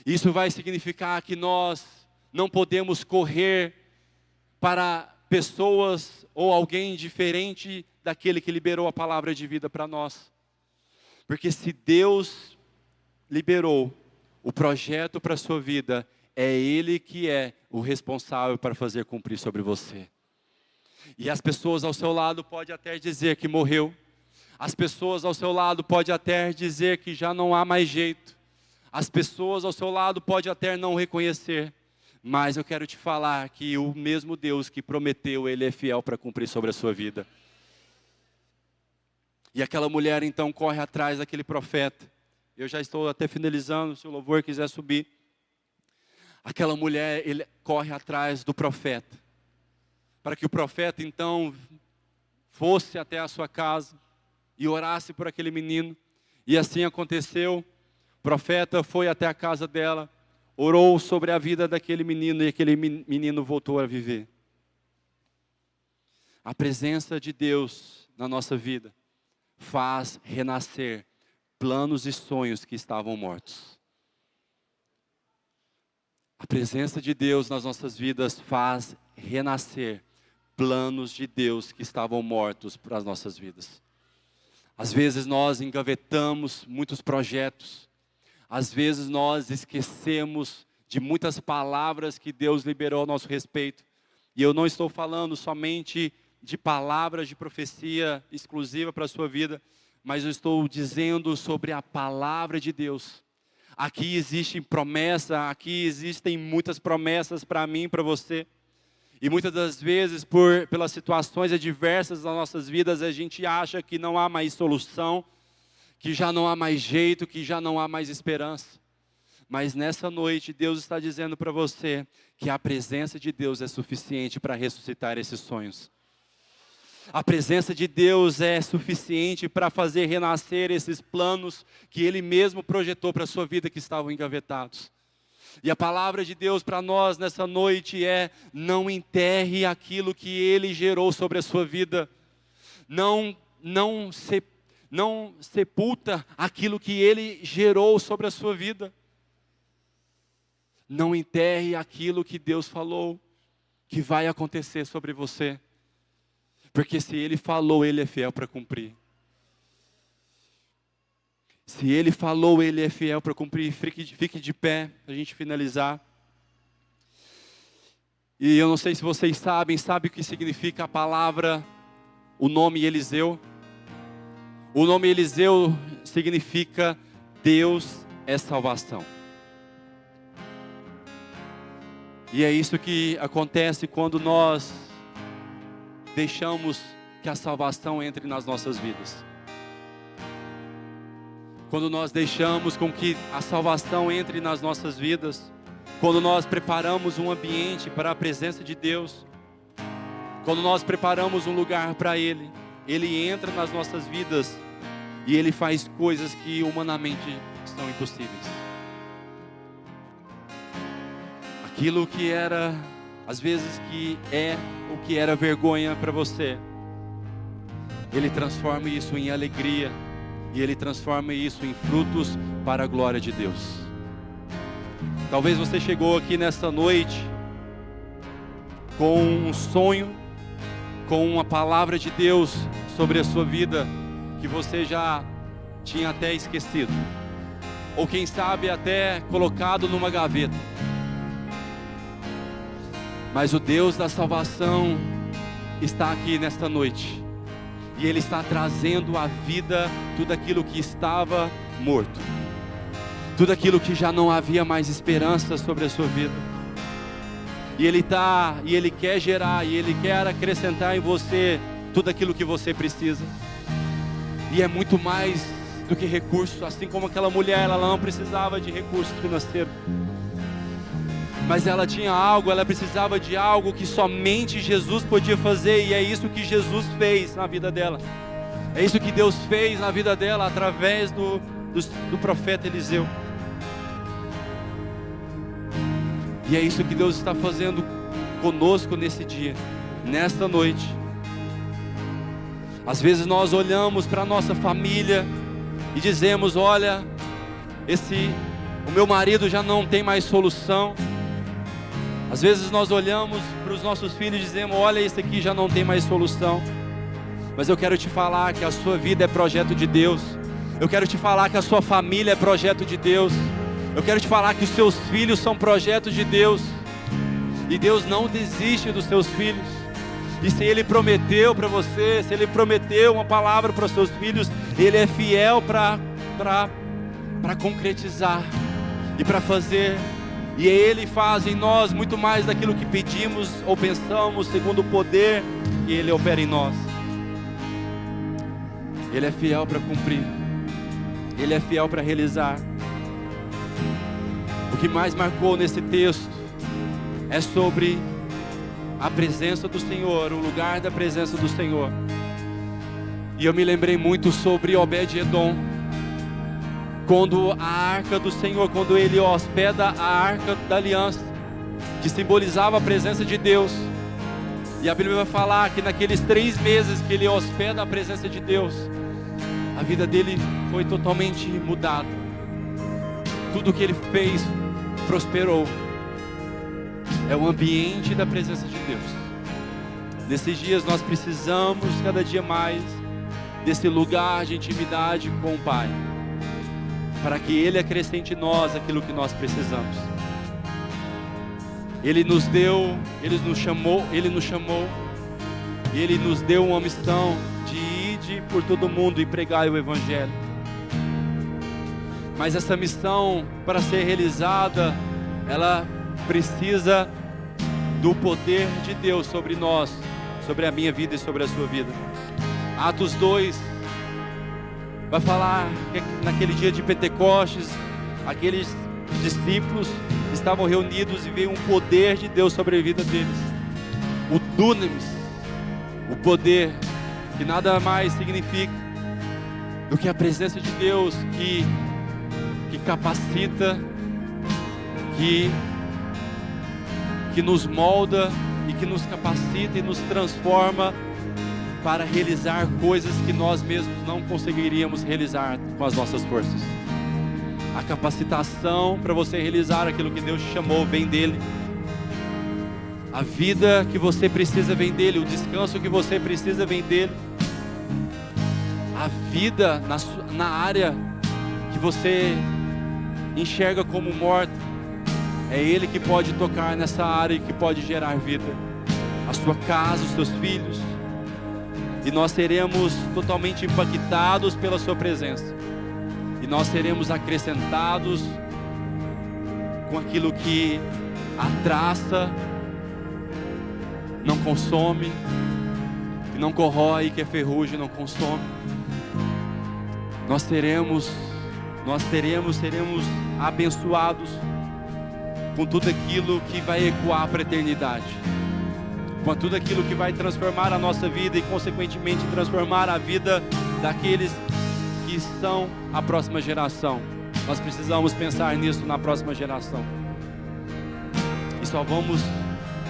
Isso vai significar que nós não podemos correr para pessoas ou alguém diferente daquele que liberou a palavra de vida para nós. Porque se Deus liberou o projeto para a sua vida, é Ele que é o responsável para fazer cumprir sobre você. E as pessoas ao seu lado podem até dizer que morreu. As pessoas ao seu lado podem até dizer que já não há mais jeito. As pessoas ao seu lado podem até não reconhecer. Mas eu quero te falar que o mesmo Deus que prometeu, Ele é fiel para cumprir sobre a sua vida. E aquela mulher então corre atrás daquele profeta. Eu já estou até finalizando, se o louvor quiser subir. Aquela mulher, ele corre atrás do profeta. Para que o profeta então fosse até a sua casa e orasse por aquele menino. E assim aconteceu. O profeta foi até a casa dela, orou sobre a vida daquele menino e aquele menino voltou a viver. A presença de Deus na nossa vida faz renascer planos e sonhos que estavam mortos. A presença de Deus nas nossas vidas faz renascer planos de Deus que estavam mortos para as nossas vidas. Às vezes nós engavetamos muitos projetos. Às vezes nós esquecemos de muitas palavras que Deus liberou a nosso respeito. E eu não estou falando somente de palavras de profecia exclusiva para a sua vida, mas eu estou dizendo sobre a palavra de Deus. Aqui existe promessa, aqui existem muitas promessas para mim e para você. E muitas das vezes, pelas situações adversas das nossas vidas, a gente acha que não há mais solução, que já não há mais jeito, que já não há mais esperança. Mas nessa noite, Deus está dizendo para você que a presença de Deus é suficiente para ressuscitar esses sonhos. A presença de Deus é suficiente para fazer renascer esses planos que Ele mesmo projetou para a sua vida que estavam engavetados. E a palavra de Deus para nós nessa noite é: não enterre aquilo que Ele gerou sobre a sua vida. Não sepulta aquilo que Ele gerou sobre a sua vida. Não enterre aquilo que Deus falou que vai acontecer sobre você. Porque se Ele falou, Ele é fiel para cumprir. Se Ele falou, Ele é fiel para cumprir. Fique de pé, para a gente finalizar. E eu não sei se vocês sabem o que significa a palavra, o nome Eliseu. O nome Eliseu significa Deus é salvação. E é isso que acontece quando nós deixamos que a salvação entre nas nossas vidas. Quando nós deixamos com que a salvação entre nas nossas vidas, quando nós preparamos um ambiente para a presença de Deus, quando nós preparamos um lugar para Ele, Ele entra nas nossas vidas e Ele faz coisas que humanamente são impossíveis. Aquilo que era, às vezes que é o que era vergonha para você, Ele transforma isso em alegria e Ele transforma isso em frutos para a glória de Deus. Talvez você chegou aqui nesta noite com um sonho, com uma palavra de Deus sobre a sua vida que você já tinha até esquecido, ou quem sabe até colocado numa gaveta. Mas o Deus da salvação está aqui nesta noite e Ele está trazendo à vida tudo aquilo que estava morto, tudo aquilo que já não havia mais esperança sobre a sua vida. E Ele quer gerar, e Ele quer acrescentar em você tudo aquilo que você precisa. E é muito mais do que recurso, assim como aquela mulher, ela não precisava de recursos financeiros. Mas ela tinha algo, ela precisava de algo que somente Jesus podia fazer, e é isso que Jesus fez na vida dela. É isso que Deus fez na vida dela através do profeta Eliseu. E é isso que Deus está fazendo conosco nesse dia, nesta noite. Às vezes nós olhamos para a nossa família e dizemos: olha, o meu marido já não tem mais solução. Às vezes nós olhamos para os nossos filhos e dizemos: olha, esse aqui já não tem mais solução. Mas eu quero te falar que a sua vida é projeto de Deus. Eu quero te falar que a sua família é projeto de Deus. Eu quero te falar que os seus filhos são projetos de Deus. E Deus não desiste dos seus filhos. E se Ele prometeu para você, se Ele prometeu uma palavra para os seus filhos, Ele é fiel para concretizar e para fazer. E Ele faz em nós muito mais daquilo que pedimos ou pensamos, segundo o poder que Ele opera em nós. Ele é fiel para cumprir. Ele é fiel para realizar. O que mais marcou nesse texto é sobre a presença do Senhor, o lugar da presença do Senhor. E eu me lembrei muito sobre Obed-Edom, quando a arca do Senhor, quando ele hospeda a arca da aliança, que simbolizava a presença de Deus. E a Bíblia vai falar que naqueles 3 meses que ele hospeda a presença de Deus, a vida dele foi totalmente mudada. Tudo que ele fez prosperou. É o ambiente da presença de Deus. Nesses dias nós precisamos cada dia mais desse lugar de intimidade com o Pai, para que Ele acrescente em nós aquilo que nós precisamos. Ele nos deu, Ele nos chamou, Ele nos deu uma missão de ir por todo mundo e pregar o Evangelho. Mas essa missão, para ser realizada, ela precisa do poder de Deus sobre nós, sobre a minha vida e sobre a sua vida. Atos 2 vai falar que naquele dia de Pentecostes, aqueles discípulos estavam reunidos e veio um poder de Deus sobre a vida deles. O dunamis, o poder, que nada mais significa do que a presença de Deus que capacita, que nos molda e que nos capacita e nos transforma para realizar coisas que nós mesmos não conseguiríamos realizar com as nossas forças. A capacitação para você realizar aquilo que Deus te chamou vem dEle. A vida que você precisa vem dEle, o descanso que você precisa vem dEle. A vida na área que você enxerga como morta, É Ele que pode tocar nessa área e que pode gerar vida. A sua casa, os seus filhos. E nós seremos totalmente impactados pela sua presença. E nós seremos acrescentados com aquilo que a traça não consome, que não corrói, que a ferrugem não consome. Seremos abençoados com tudo aquilo que vai ecoar para a eternidade, com tudo aquilo que vai transformar a nossa vida e consequentemente transformar a vida daqueles que são a próxima geração. Nós precisamos pensar nisso na próxima geração. E só vamos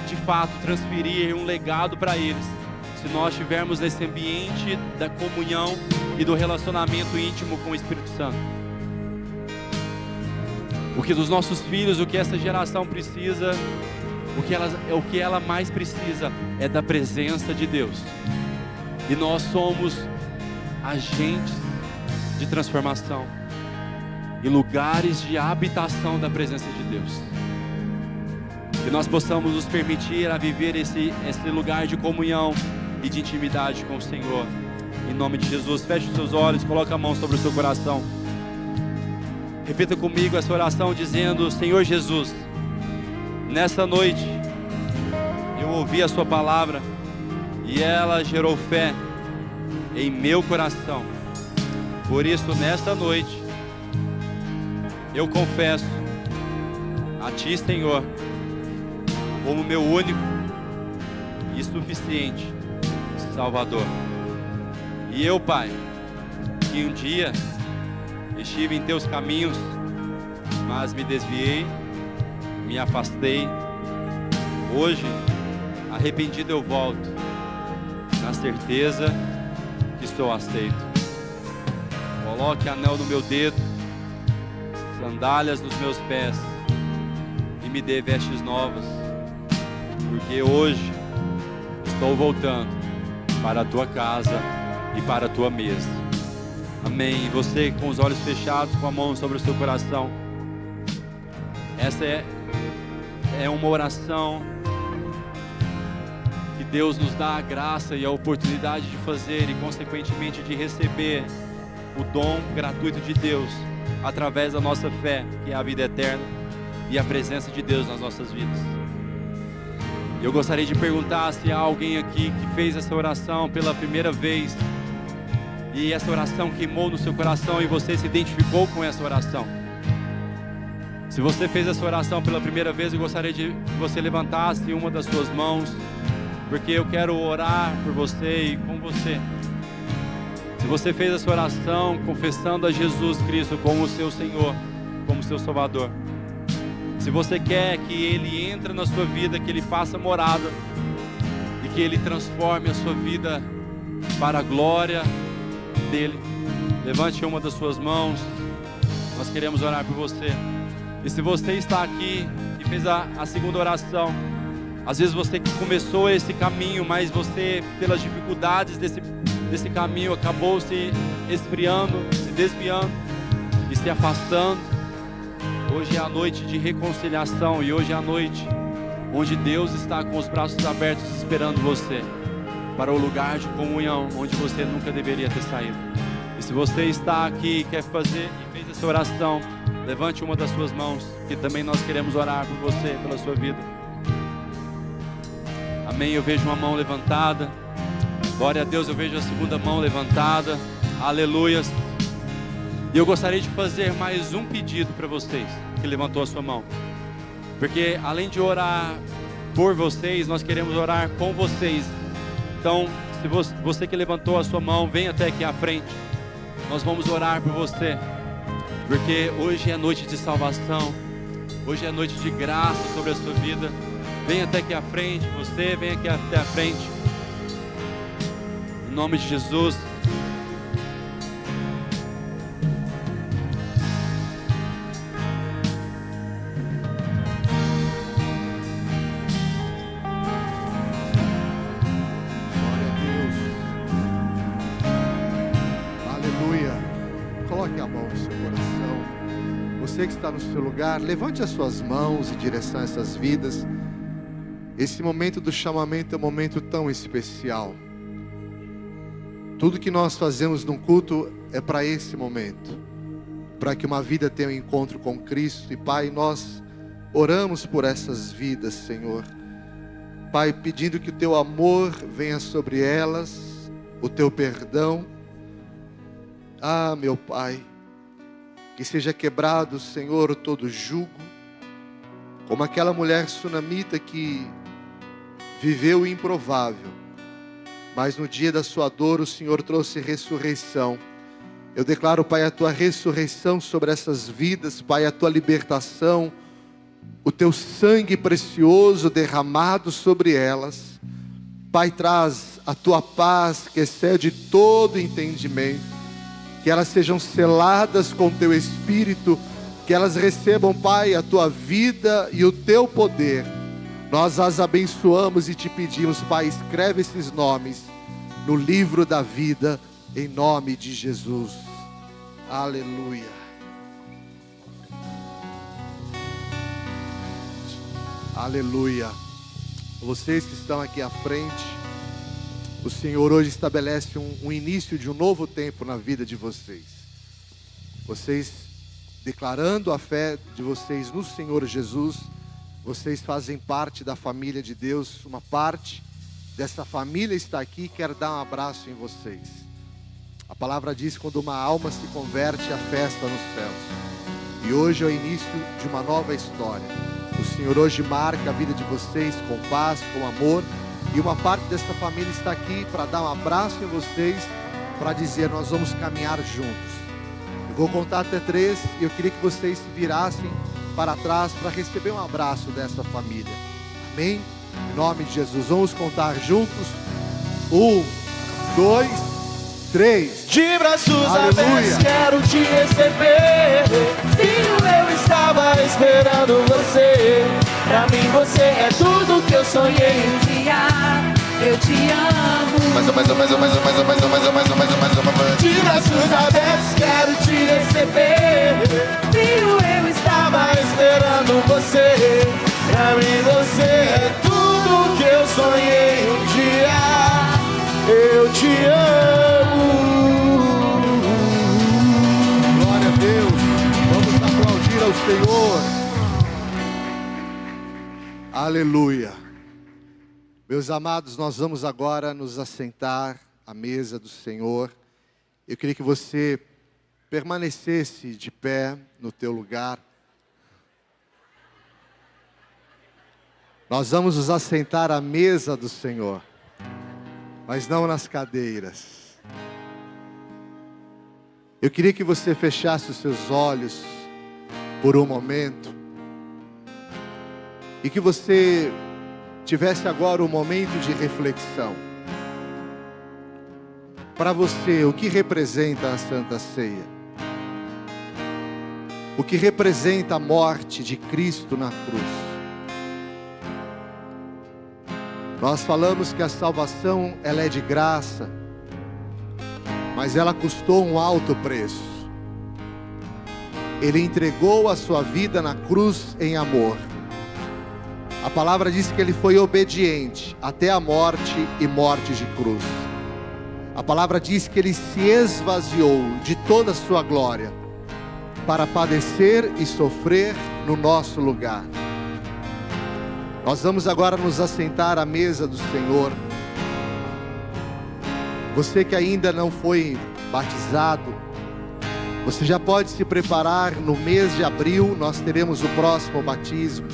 de fato transferir um legado para eles se nós estivermos nesse ambiente da comunhão e do relacionamento íntimo com o Espírito Santo. Porque dos nossos filhos, o que essa geração precisa, o que ela mais precisa é da presença de Deus. E nós somos agentes de transformação e lugares de habitação da presença de Deus. Que nós possamos nos permitir a viver esse lugar de comunhão e de intimidade com o Senhor. Em nome de Jesus, feche os seus olhos, coloque a mão sobre o seu coração. Repita comigo essa oração dizendo: Senhor Jesus, nessa noite eu ouvi a sua palavra e ela gerou fé em meu coração. Por isso, nesta noite, eu confesso a Ti, Senhor, como meu único e suficiente Salvador. E eu, Pai, que um dia estive em Teus caminhos, mas me desviei, me afastei. Hoje, arrependido eu volto, na certeza que sou aceito. Coloque anel no meu dedo, sandálias nos meus pés e me dê vestes novas, porque hoje estou voltando para a Tua casa e para a Tua mesa. Amém. E você com os olhos fechados, com a mão sobre o seu coração. Essa é uma oração que Deus nos dá a graça e a oportunidade de fazer e consequentemente de receber o dom gratuito de Deus através da nossa fé, que é a vida eterna e a presença de Deus nas nossas vidas. Eu gostaria de perguntar se há alguém aqui que fez essa oração pela primeira vez e essa oração queimou no seu coração e você se identificou com essa oração. Se você fez essa oração pela primeira vez, eu gostaria de que você levantasse uma das suas mãos, porque eu quero orar por você e com você. Se você fez essa oração confessando a Jesus Cristo como o seu Senhor, como o seu Salvador, se você quer que Ele entre na sua vida, que Ele faça morada e que Ele transforme a sua vida para a glória dEle, levante uma das suas mãos. Nós queremos orar por você. E se você está aqui e fez a segunda oração, às vezes você começou esse caminho, mas você, pelas dificuldades desse caminho, acabou se esfriando, se desviando e se afastando. Hoje é a noite de reconciliação e hoje é a noite onde Deus está com os braços abertos esperando você para o lugar de comunhão onde você nunca deveria ter saído. E se você está aqui e quer fazer e fez essa oração, levante uma das suas mãos, que também nós queremos orar por você, pela sua vida. Amém. Eu vejo uma mão levantada. Glória a Deus, eu vejo a segunda mão levantada. Aleluias. E eu gostaria de fazer mais um pedido para vocês que levantou a sua mão, porque além de orar por vocês, nós queremos orar com vocês. Então, se você que levantou a sua mão, vem até aqui à frente. Nós vamos orar por você, porque hoje é noite de salvação, hoje é noite de graça sobre a sua vida. Vem até aqui à frente, você vem aqui até à frente, em nome de Jesus. você que está no seu lugar, levante as suas mãos em direção a essas vidas. Esse momento do chamamento é um momento tão especial. Tudo que nós fazemos num culto é para esse momento, para que uma vida tenha um encontro com Cristo. E Pai, nós oramos por essas vidas, Senhor. Pai, pedindo que o Teu amor venha sobre elas, o Teu perdão. Ah, meu Pai, que seja quebrado, Senhor, todo jugo, como aquela mulher sunamita que viveu o improvável, mas no dia da sua dor o Senhor trouxe ressurreição. Eu declaro, Pai, a Tua ressurreição sobre essas vidas, Pai, a Tua libertação, o Teu sangue precioso derramado sobre elas. Pai, traz a Tua paz que excede todo entendimento, que elas sejam seladas com Teu Espírito, que elas recebam, Pai, a Tua vida e o Teu poder. Nós as abençoamos e Te pedimos, Pai, escreve esses nomes no livro da vida, em nome de Jesus. Aleluia. Aleluia. Vocês que estão aqui à frente, o Senhor hoje estabelece um início de um novo tempo na vida de vocês. Vocês, declarando a fé de vocês no Senhor Jesus, vocês fazem parte da família de Deus. Uma parte dessa família está aqui e quer dar um abraço em vocês. A palavra diz que quando uma alma se converte, a festa nos céus. E hoje é o início de uma nova história. O Senhor hoje marca a vida de vocês com paz, com amor. E uma parte dessa família está aqui para dar um abraço em vocês, para dizer: nós vamos caminhar juntos. Eu vou contar até 3 e eu queria que vocês se virassem para trás para receber um abraço dessa família. Amém? Em nome de Jesus, vamos contar juntos. 1, 2, 3. De braços Aleluia. abertos quero te receber. Filho, eu estava esperando você. Pra mim você é tudo que eu sonhei um dia. Eu te amo. Mais uma vez. De braços abertos quero te receber. Filho, eu estava esperando você. Pra mim você é tudo que eu sonhei um dia. Eu te amo. Glória a Deus. Vamos aplaudir ao Senhor. Aleluia. Meus amados, nós vamos agora nos assentar à mesa do Senhor. Eu queria que você permanecesse de pé no teu lugar. Nós vamos nos assentar à mesa do Senhor, mas não nas cadeiras. Eu queria que você fechasse os seus olhos por um momento e que você tivesse agora um momento de reflexão. Para você, o que representa a Santa Ceia? O que representa a morte de Cristo na cruz? Nós falamos que a salvação, ela é de graça, mas ela custou um alto preço. Ele entregou a sua vida na cruz em amor. A palavra diz que ele foi obediente até a morte e morte de cruz. A palavra diz que ele se esvaziou de toda a sua glória para padecer e sofrer no nosso lugar. Nós vamos agora nos assentar à mesa do Senhor. Você que ainda não foi batizado, você já pode se preparar. No mês de abril nós teremos o próximo batismo.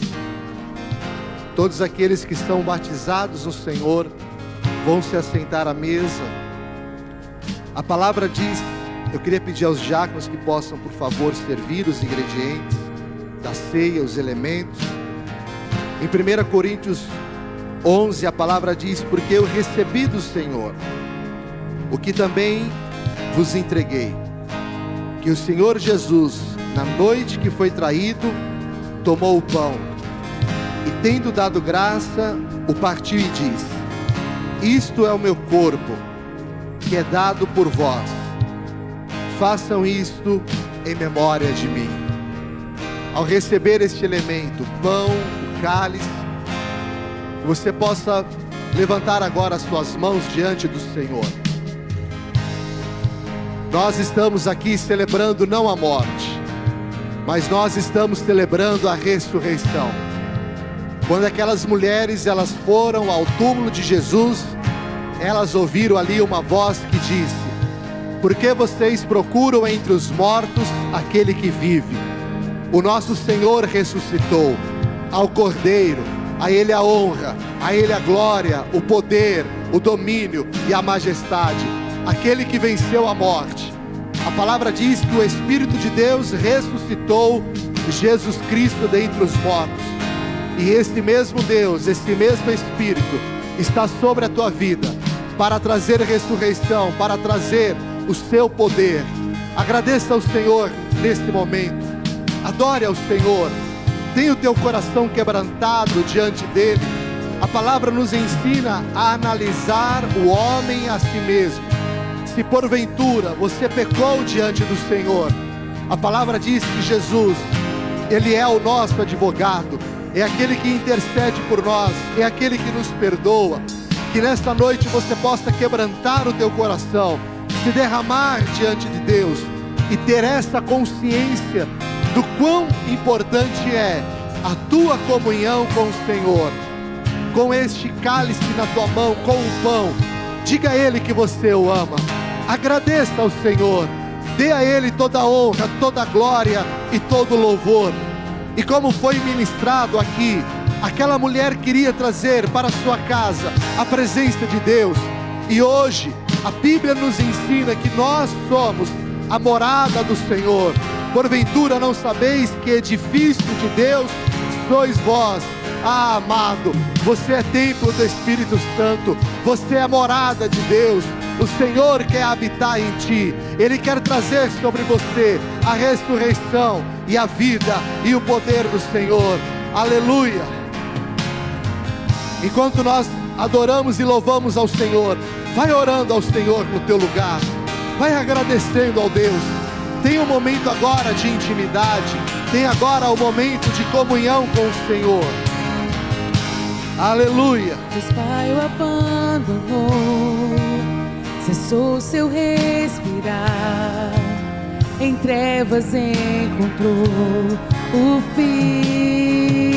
Todos aqueles que estão batizados no Senhor vão se assentar à mesa. A palavra diz, eu queria pedir aos diáconos que possam, por favor, servir os ingredientes da ceia, os elementos. Em 1 Coríntios 11, a palavra diz: porque eu recebi do Senhor o que também vos entreguei, que o Senhor Jesus, na noite que foi traído, tomou o pão e, tendo dado graça, o partiu e disse: isto é o meu corpo, que é dado por vós. Façam isto em memória de mim. ao receber este elemento, o pão, o cálice, que você possa levantar agora as suas mãos diante do Senhor. Nós estamos aqui celebrando não a morte, mas nós estamos celebrando a ressurreição. Quando aquelas mulheres, elas foram ao túmulo de Jesus, elas ouviram ali uma voz que disse: por que vocês procuram entre os mortos aquele que vive? O nosso Senhor ressuscitou. Ao Cordeiro, a Ele a honra, a Ele a glória, o poder, o domínio e a majestade. Aquele que venceu a morte. A palavra diz que o Espírito de Deus ressuscitou Jesus Cristo dentre os mortos. E esse mesmo Deus, esse mesmo Espírito está sobre a tua vida para trazer ressurreição, para trazer o seu poder. Agradeça ao Senhor neste momento. Adore ao Senhor. Tenha o teu coração quebrantado diante dele. A palavra nos ensina a analisar o homem a si mesmo. Se porventura você pecou diante do Senhor, a palavra diz que Jesus, Ele é o nosso advogado, é aquele que intercede por nós, é aquele que nos perdoa. Que nesta noite você possa quebrantar o teu coração, se derramar diante de Deus e ter essa consciência do quão importante é a tua comunhão com o Senhor. Com este cálice na tua mão, com o pão, diga a Ele que você o ama. Agradeça ao Senhor, dê a Ele toda a honra, toda a glória e todo o louvor. E como foi ministrado aqui, aquela mulher queria trazer para a sua casa a presença de Deus. E hoje a Bíblia nos ensina que nós somos a morada do Senhor. Porventura não sabeis que edifício de Deus sois vós? Ah, amado, você é templo do Espírito Santo, você é a morada de Deus. O Senhor quer habitar em ti, Ele quer trazer sobre você a ressurreição e a vida e o poder do Senhor. Aleluia! Enquanto nós adoramos e louvamos ao Senhor, vai orando ao Senhor no teu lugar, vai agradecendo ao Deus. Tem um momento agora de intimidade, tem agora o momento de comunhão com o Senhor. Aleluia! Deus Pai o abandonou, cessou seu respirar, em trevas encontrou o Filho.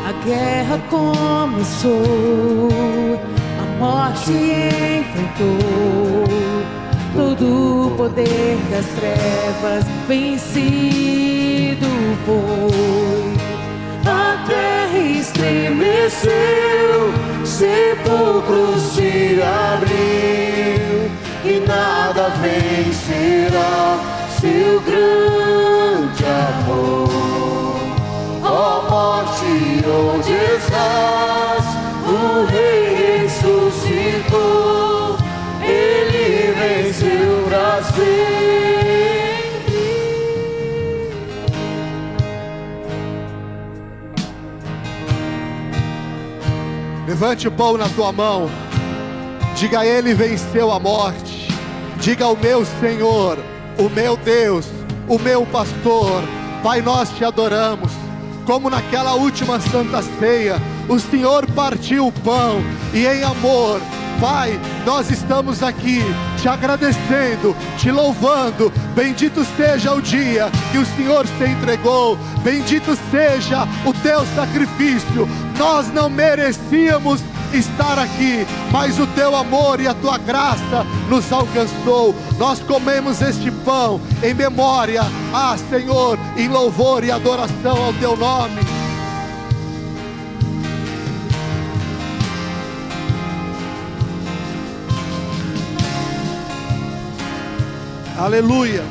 A guerra começou, a morte enfrentou, todo o poder das trevas vencido foi. A terra estremeceu, sepulcros se abriu, e nada vencerá seu grande amor. Ó morte, onde estás? O Rei ressuscitou, Ele venceu pra sempre. Levante o pão na tua mão, diga a Ele: venceu a morte. Diga ao meu Senhor, o meu Deus, o meu pastor. Pai, nós te adoramos. Como naquela última Santa Ceia, o Senhor partiu o pão e em amor, Pai, nós estamos aqui te agradecendo, te louvando. Bendito seja o dia que o Senhor se entregou, bendito seja o teu sacrifício. Nós não merecíamos estar aqui, mas o teu amor e a tua graça nos alcançou. Nós comemos este pão em memória, Senhor, em louvor e adoração ao teu nome. Aleluia,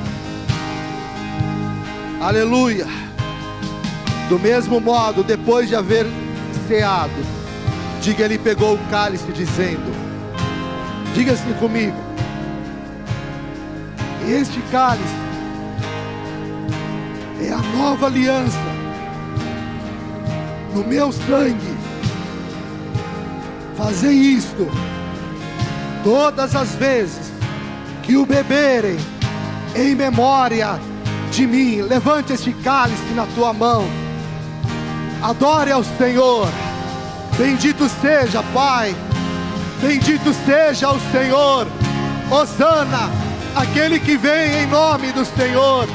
aleluia. Do mesmo modo, depois de haver ceado, diga, Ele pegou o cálice dizendo, diga assim comigo: este cálice é a nova aliança no meu sangue. Fazei isto todas as vezes que o beberem, em memória de mim. Levante este cálice na tua mão. Adore ao Senhor. Bendito seja, Pai. Bendito seja o Senhor. Hosana, aquele que vem em nome do Senhor.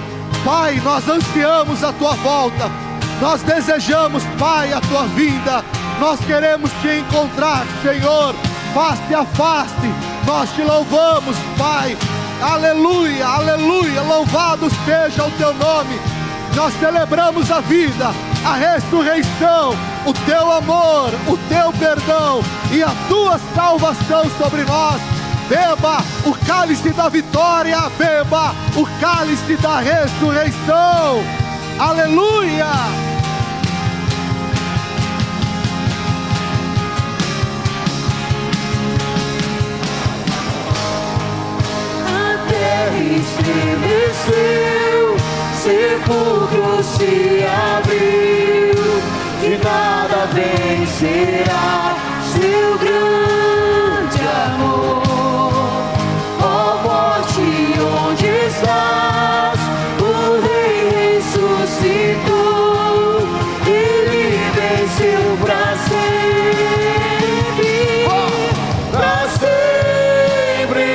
Pai, nós ansiamos a tua volta. Nós desejamos, Pai, a tua vinda. Nós queremos te encontrar, Senhor, face a face. Nós te louvamos, Pai. Aleluia, aleluia. Louvado seja o teu nome. Nós celebramos a vida, a ressurreição, o teu amor, o teu perdão e a tua salvação sobre nós. Beba o cálice da vitória, beba o cálice da ressurreição. Aleluia! A terra estremeceu, sepulcro se abriu, e nada vencerá seu grande amor. Ó morte, onde estás? O Rei ressuscitou, Ele venceu pra sempre, pra sempre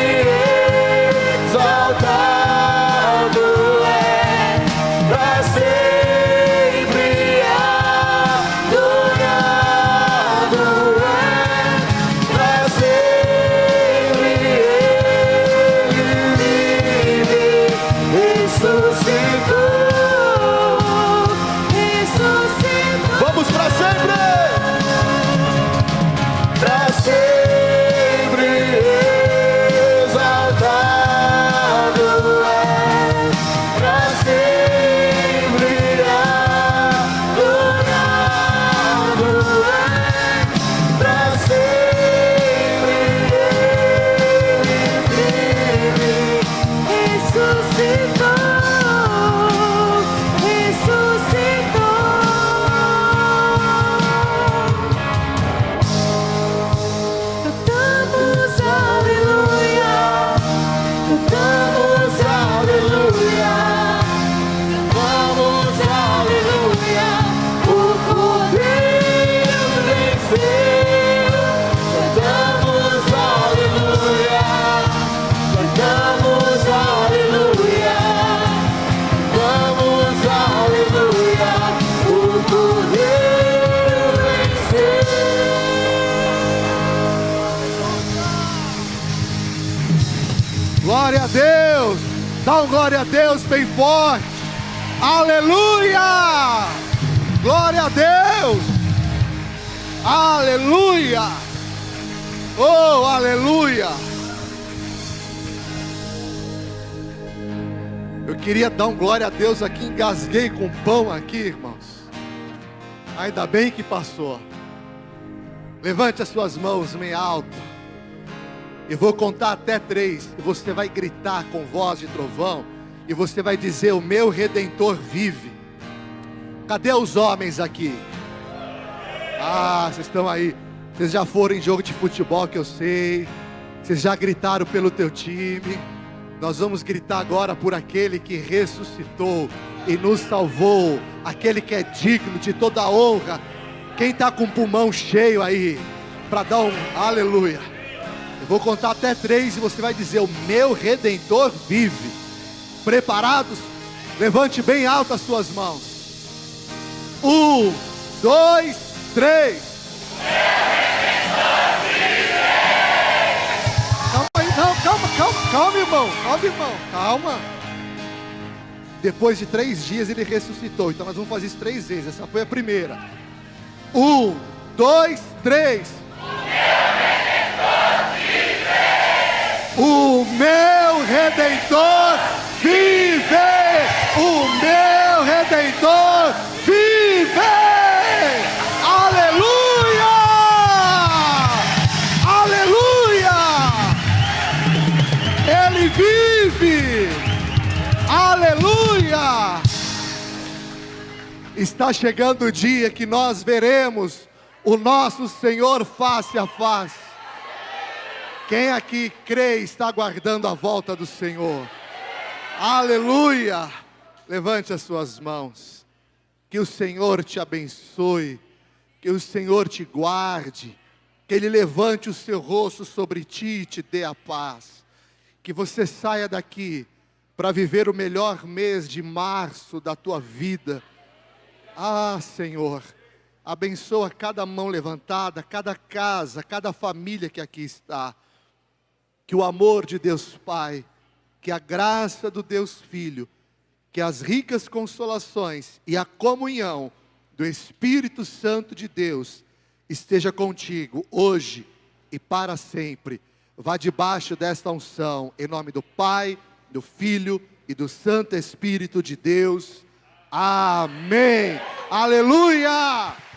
exaltado é, pra sempre adorado é, pra sempre Ele vive, ressuscitou, ressuscitou. Vamos pra sempre! Pra sempre exaltado é, pra sempre adorado é, pra sempre Ele vive, ressuscitou, ressuscitou. Cantamos aleluia, cantamos aleluia, cantamos aleluia, o Cordeiro venceu. Cantamos aleluia, cantamos aleluia, cantamos aleluia, o Cordeiro venceu. Glória a Deus. Dá um glória a Deus bem forte. Aleluia. Glória a Deus. Aleluia. Oh, aleluia. Eu queria dar um glória a Deus aqui, engasguei com pão aqui, irmãos. Ainda bem que passou. Levante as suas mãos bem alto. Eu vou contar até 3. E você vai gritar com voz de trovão. E você vai dizer: o meu Redentor vive. Cadê os homens aqui? Ah, vocês estão aí. Vocês já foram em jogo de futebol, que eu sei. Vocês já gritaram pelo teu time. Nós vamos gritar agora por aquele que ressuscitou e nos salvou. Aquele que é digno de toda a honra. Quem está com o pulmão cheio aí, para dar um aleluia. Eu vou contar até 3 e você vai dizer: o meu Redentor vive. Preparados? Levante bem alto as suas mãos. 1, 2, 3. Calma aí, não, calma, irmão. Calma, irmão, calma. Depois de 3 dias ele ressuscitou. Então nós vamos fazer isso 3 vezes. Essa foi a primeira. 1, 2, 3. O meu Redentor vive! O meu Redentor vive! Aleluia! Aleluia! Ele vive! Aleluia! Está chegando o dia que nós veremos o nosso Senhor face a face. Quem aqui crê e está aguardando a volta do Senhor? Aleluia! Levante as suas mãos. Que o Senhor te abençoe. Que o Senhor te guarde. Que Ele levante o seu rosto sobre ti e te dê a paz. Que você saia daqui para viver o melhor mês de março da tua vida. Ah, Senhor, abençoa cada mão levantada, cada casa, cada família que aqui está. Que o amor de Deus Pai, que a graça do Deus Filho, que as ricas consolações e a comunhão do Espírito Santo de Deus esteja contigo hoje e para sempre. Vá debaixo desta unção, em nome do Pai, do Filho e do Santo Espírito de Deus. Amém. Aleluia!